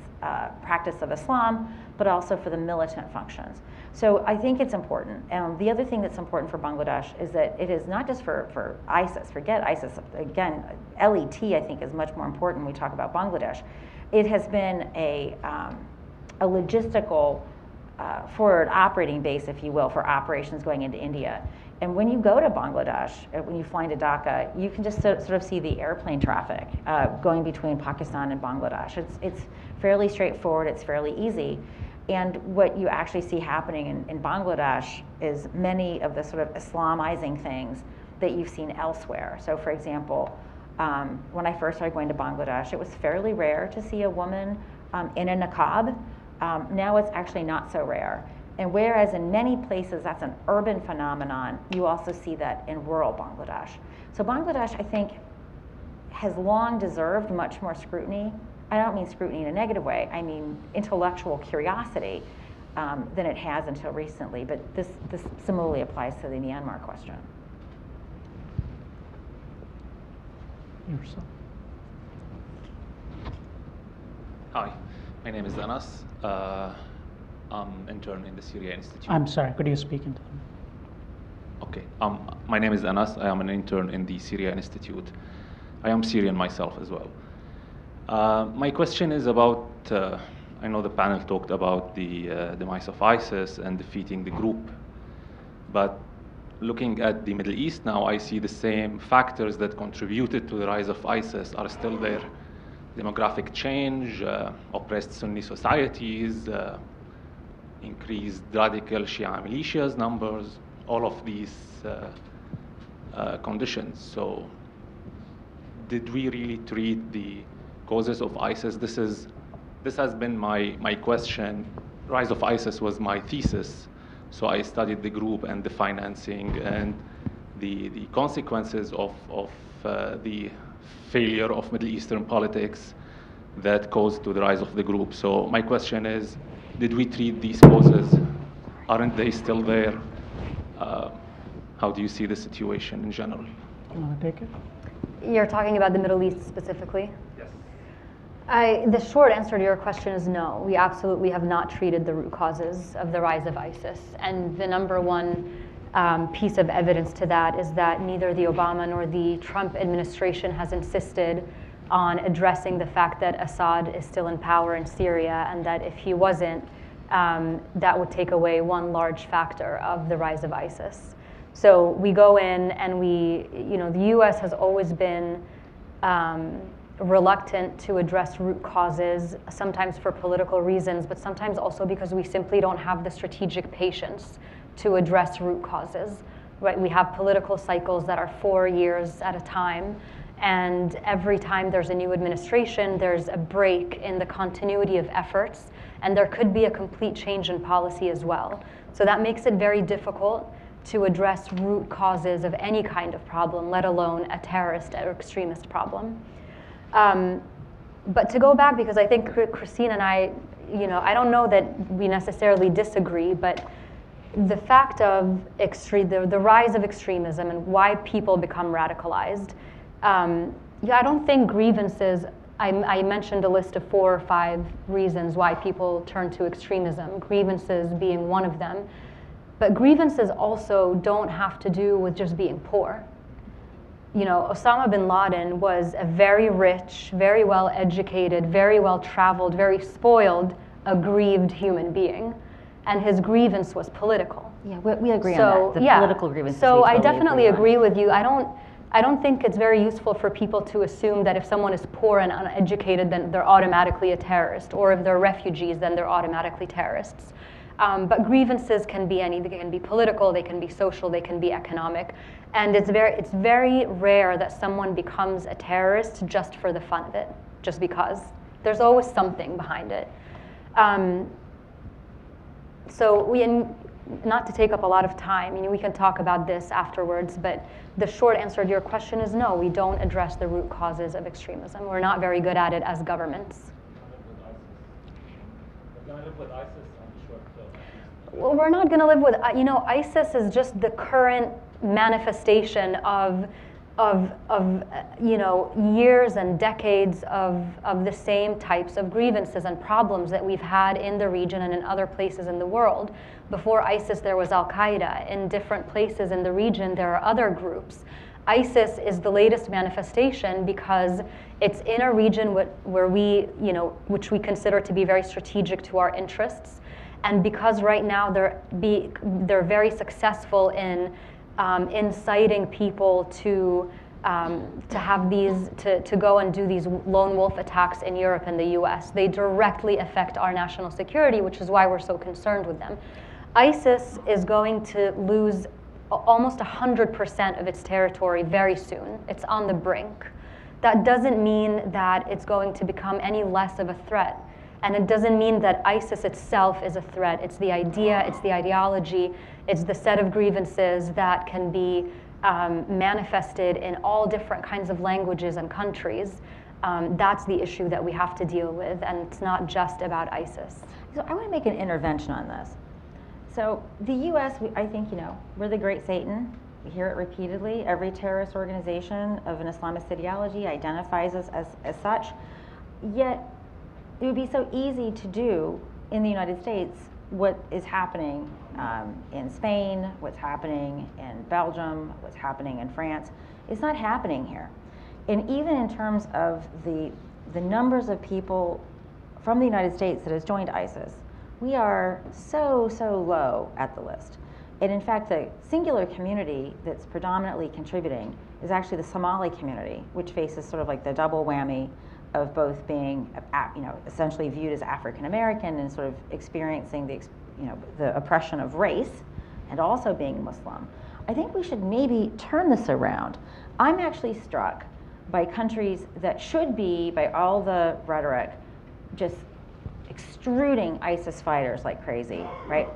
practice of Islam, but also for the militant functions. So I think it's important. The other thing that's important for Bangladesh is that it is not just for ISIS, forget ISIS, again, LET I think is much more important when we talk about Bangladesh. It has been a logistical forward operating base, if you will, for operations going into India. And when you go to Bangladesh, when you fly into Dhaka, you can just sort of see the airplane traffic going between Pakistan and Bangladesh. It's fairly straightforward, it's fairly easy. And what you actually see happening in Bangladesh is many of the sort of Islamizing things that you've seen elsewhere. So for example, when I first started going to Bangladesh, it was fairly rare to see a woman in a niqab. Now it's actually not so rare. And whereas in many places that's an urban phenomenon, you also see that in rural Bangladesh. So Bangladesh, I think, has long deserved much more scrutiny. I don't mean scrutiny in a negative way, I mean intellectual curiosity than it has until recently. But this similarly applies to the Myanmar question. Yourself. Hi, my name is Anas. I'm intern in the Syria Institute. I'm sorry, could you speak into them? Okay. My name is Anas. I am an intern in the Syria Institute. I am Syrian myself as well. My question is about, I know the panel talked about the demise of ISIS and defeating the group, but looking at the Middle East now, I see the same factors that contributed to the rise of ISIS are still there. Demographic change, oppressed Sunni societies, increased radical Shia militias numbers, all of these conditions. So did we really treat the causes of ISIS? This has been my question. Rise of ISIS was my thesis. So I studied the group and the financing and the consequences of the failure of Middle Eastern politics that caused to the rise of the group. So my question is, did we treat these causes? Aren't they still there? How do you see the situation in general? You want to take it? You're talking about the Middle East specifically? Yes. The short answer to your question is no. We absolutely have not treated the root causes of the rise of ISIS. And the number one piece of evidence to that is that neither the Obama nor the Trump administration has insisted on addressing the fact that Assad is still in power in Syria, and that if he wasn't, that would take away one large factor of the rise of ISIS. So we go in and the US has always been reluctant to address root causes, sometimes for political reasons, but sometimes also because we simply don't have the strategic patience to address root causes. Right? We have political cycles that are 4 years at a time, and every time there's a new administration, there's a break in the continuity of efforts, and there could be a complete change in policy as well. So that makes it very difficult to address root causes of any kind of problem, let alone a terrorist or extremist problem. But to go back, because I think Christine and I, I don't know that we necessarily disagree, but the fact of the rise of extremism and why people become radicalized, I don't think grievances, I mentioned a list of 4 or 5 reasons why people turn to extremism, grievances being one of them. But grievances also don't have to do with just being poor. Osama bin Laden was a very rich, very well educated, very well traveled, very spoiled, aggrieved human being. And his grievance was political. Yeah, we agree on that. The political grievances. So I definitely agree with you. I don't think it's very useful for people to assume that if someone is poor and uneducated, then they're automatically a terrorist, or if they're refugees, then they're automatically terrorists. But grievances can be anything. They can be political, they can be social, they can be economic. And it's very rare that someone becomes a terrorist just for the fun of it, just because. There's always something behind it. Not to take up a lot of time, we can talk about this afterwards, but the short answer to your question is no, we don't address the root causes of extremism. We're not very good at it as governments. Well, we're not going to live with, ISIS is just the current manifestation of years and decades of the same types of grievances and problems that we've had in the region and in other places in the world. Before ISIS, there was Al-Qaeda. In different places in the region, there are other groups. ISIS is the latest manifestation because it's in a region where which we consider to be very strategic to our interests, and because right now they're very successful in inciting people to go and do these lone wolf attacks in Europe and the US. They directly affect our national security, which is why we're so concerned with them. ISIS is going to lose almost 100% of its territory very soon. It's on the brink. That doesn't mean that it's going to become any less of a threat. And it doesn't mean that ISIS itself is a threat. It's the idea, it's the ideology, it's the set of grievances that can be manifested in all different kinds of languages and countries. That's the issue that we have to deal with, and it's not just about ISIS. So I want to make an intervention on this. So the U.S., I think, we're the great Satan. We hear it repeatedly. Every terrorist organization of an Islamist ideology identifies us as such. Yet it would be so easy to do in the United States what is happening in Spain, what's happening in Belgium, what's happening in France. It's not happening here. And even in terms of the numbers of people from the United States that has joined ISIS, we are so low at the list. And in fact, the singular community that's predominantly contributing is actually the Somali community, which faces sort of like the double whammy of both being, essentially viewed as African American and sort of experiencing the oppression of race, and also being Muslim. I think we should maybe turn this around. I'm actually struck by countries that should be, by all the rhetoric, just extruding ISIS fighters like crazy, right?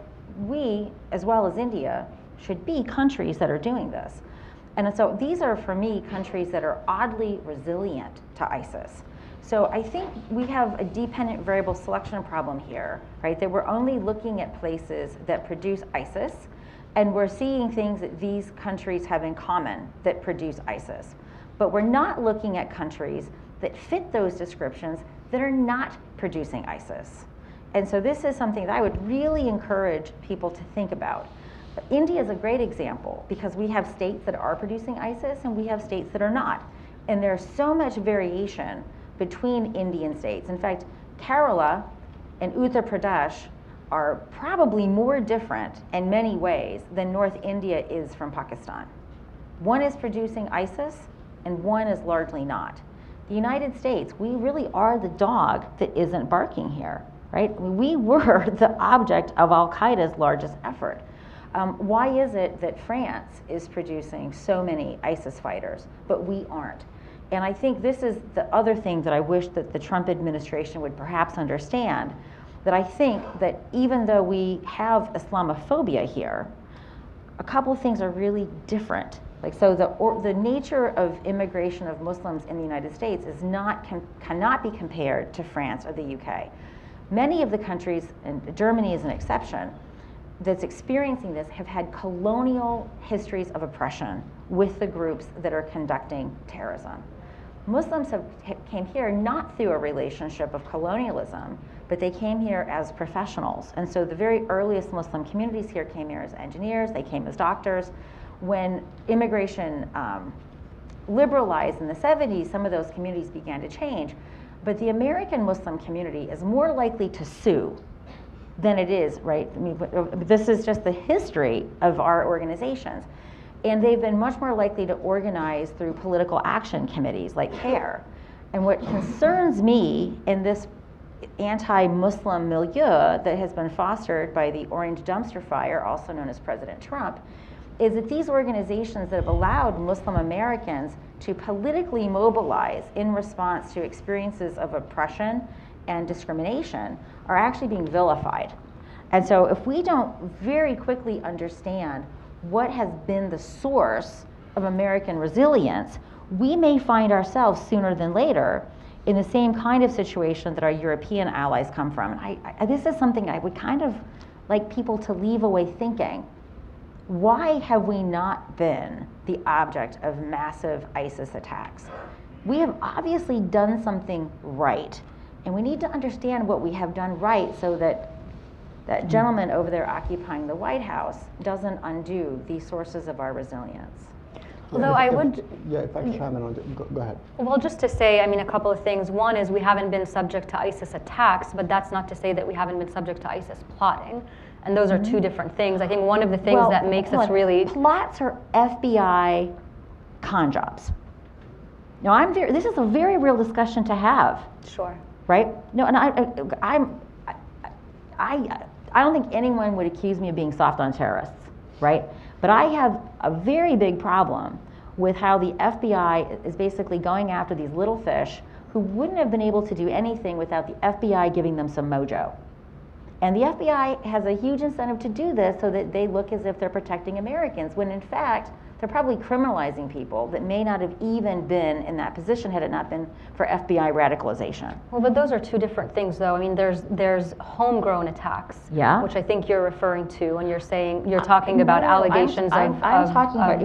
We, as well as India, should be countries that are doing this. And so these are, for me, countries that are oddly resilient to ISIS. So I think we have a dependent variable selection problem here, right? That we're only looking at places that produce ISIS, and we're seeing things that these countries have in common that produce ISIS. But we're not looking at countries that fit those descriptions that are not producing ISIS. And so this is something that I would really encourage people to think about. India is a great example because we have states that are producing ISIS and we have states that are not. And there's so much variation between Indian states. In fact, Kerala and Uttar Pradesh are probably more different in many ways than North India is from Pakistan. One is producing ISIS and one is largely not. The United States, we really are the dog that isn't barking here, right? We were the object of Al-Qaeda's largest effort. Why is it that France is producing so many ISIS fighters, but we aren't? And I think this is the other thing that I wish that the Trump administration would perhaps understand, that I think that even though we have Islamophobia here, a couple of things are really different. Like, so the nature of immigration of Muslims in the United States is cannot be compared to France or the UK. Many of the countries, and Germany is an exception, that's experiencing this have had colonial histories of oppression with the groups that are conducting terrorism. Muslims came here not through a relationship of colonialism, but they came here as professionals. And so the very earliest Muslim communities here came here as engineers, they came as doctors. When immigration liberalized in the 70s, some of those communities began to change. But the American Muslim community is more likely to sue than it is, right? I mean, this is just the history of our organizations. And they've been much more likely to organize through political action committees like CARE. And what concerns me in this anti-Muslim milieu that has been fostered by the orange dumpster fire, also known as President Trump, is that these organizations that have allowed Muslim Americans to politically mobilize in response to experiences of oppression and discrimination are actually being vilified. And so if we don't very quickly understand what has been the source of American resilience, we may find ourselves sooner than later in the same kind of situation that our European allies come from. And this is something I would kind of like people to leave away thinking. Why have we not been the object of massive ISIS attacks? We have obviously done something right, and we need to understand what we have done right so that that gentleman over there occupying the White House doesn't undo the sources of our resilience. Although I would... Yeah, if I can chime in on it, go ahead. Well, just to say, I mean, a couple of things. One is we haven't been subject to ISIS attacks, but that's not to say that we haven't been subject to ISIS plotting. And those are two different things. I think one of the things that makes us really... Plots are FBI con jobs. Now, this is a very real discussion to have. Sure. Right? No, and I don't think anyone would accuse me of being soft on terrorists, right? But I have a very big problem with how the FBI is basically going after these little fish who wouldn't have been able to do anything without the FBI giving them some mojo. And the FBI has a huge incentive to do this so that they look as if they're protecting Americans, when in fact, they're probably criminalizing people that may not have even been in that position had it not been for FBI radicalization. Well, but those are two different things, though. I mean, there's homegrown attacks, which I think you're referring to when you're saying, you're talking about allegations of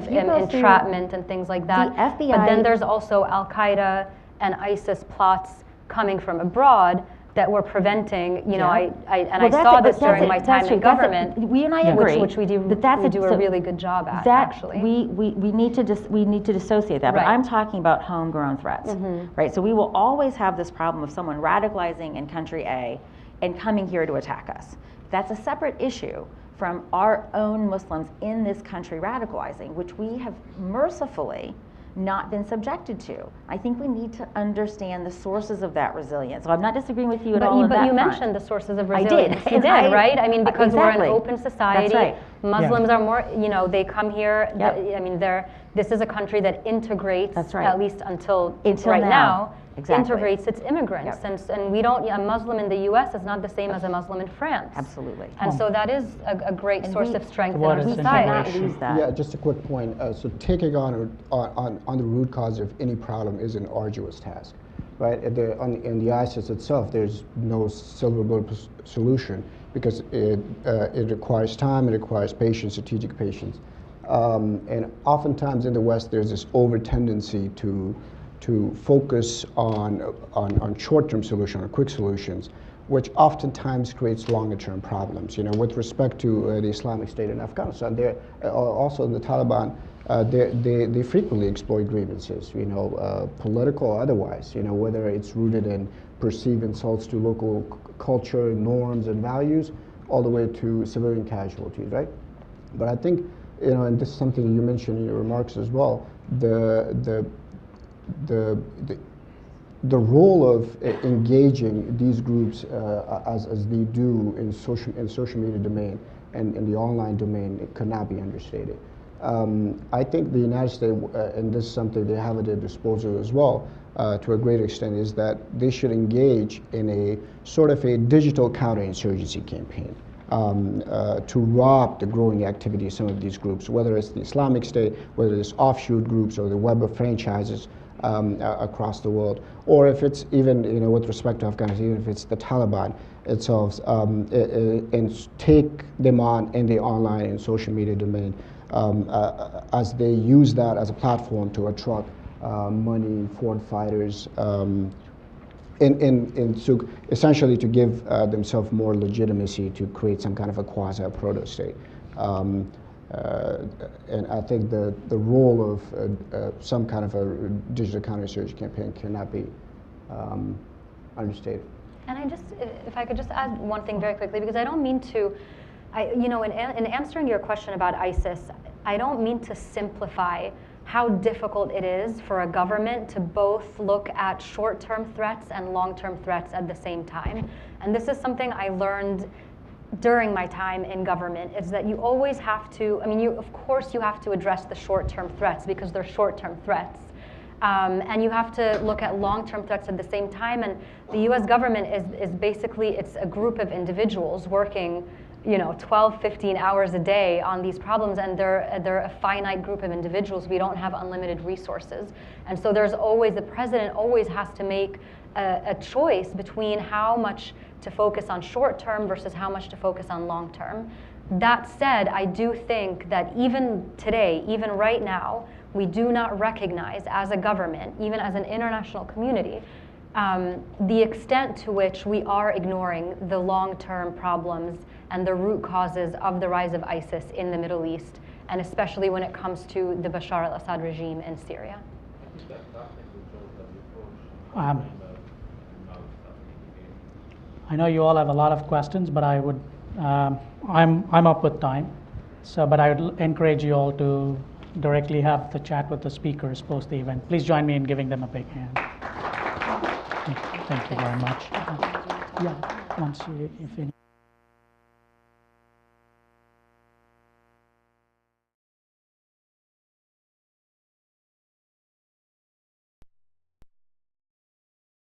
entrapment and things like that. The FBI, but then there's also Al-Qaeda and ISIS plots coming from abroad that were preventing, you know, I saw this during my time in government. We and I agree, which we do, do a really good job at, actually. We need to dissociate that, but I'm talking about homegrown threats, right? So we will always have this problem of someone radicalizing in country A and coming here to attack us. That's a separate issue from our own Muslims in this country radicalizing, which we have mercifully not been subjected to. I think we need to understand the sources of that resilience. So I'm not disagreeing with you at all on that front. But you mentioned the sources of resilience. You did, right? I mean, because we're an open society. That's right. Muslims are more, you know, they come here. I mean, this is a country that integrates, at least until right now, integrates its immigrants. And we don't, a Muslim in the U.S. is not the same as a Muslim in France. Absolutely. And so that is a great source of strength in our society. Cannot lose that. Yeah, just a quick point. So taking on the root cause of any problem is an arduous task, right? In the ISIS itself, there's no silver bullet solution because it requires time, it requires patience, strategic patience. And oftentimes in the West, there's this over tendency to focus on short-term solutions, on quick solutions, which oftentimes creates longer-term problems. You know, with respect to the Islamic State in Afghanistan, also the Taliban, they frequently exploit grievances, you know, political or otherwise, you know, whether it's rooted in perceived insults to local culture, norms, and values, all the way to civilian casualties, right? But I think, you know, and this is something you mentioned in your remarks as well, the role of engaging these groups as they do in social media domain and in the online domain, it could not be understated. I think the United States, and this is something they have at their disposal as well, to a great extent, is that they should engage in a sort of a digital counterinsurgency campaign to rob the growing activity of some of these groups, whether it's the Islamic State, whether it's offshoot groups or the web of franchises across the world, or if it's even, with respect to Afghanistan, even if it's the Taliban itself, and take them on in the online and social media domain as they use that as a platform to attract money, foreign fighters, so essentially to give themselves more legitimacy to create some kind of a quasi-proto-state. And I think the role of some kind of a digital counterinsurgency campaign cannot be understated. And if I could just add one thing very quickly, because I don't mean to, in answering your question about ISIS, I don't mean to simplify how difficult it is for a government to both look at short-term threats and long-term threats at the same time. And this is something I learned during my time in government, is that you always have to, of course you have to address the short-term threats because they're short-term threats. And you have to look at long-term threats at the same time. And the US government is basically, it's a group of individuals working 12, 15 hours a day on these problems, and they're a finite group of individuals. We don't have unlimited resources. And so the president always has to make a choice between how much to focus on short term versus how much to focus on long term. That said, I do think that even today, even right now, we do not recognize as a government, even as an international community, the extent to which we are ignoring the long-term problems and the root causes of the rise of ISIS in the Middle East, and especially when it comes to the Bashar al-Assad regime in Syria. I know you all have a lot of questions, but I would, I'm up with time. But I would encourage you all to directly have the chat with the speakers post the event. Please join me in giving them a big hand. Thank you very much. Yeah, once you, if any.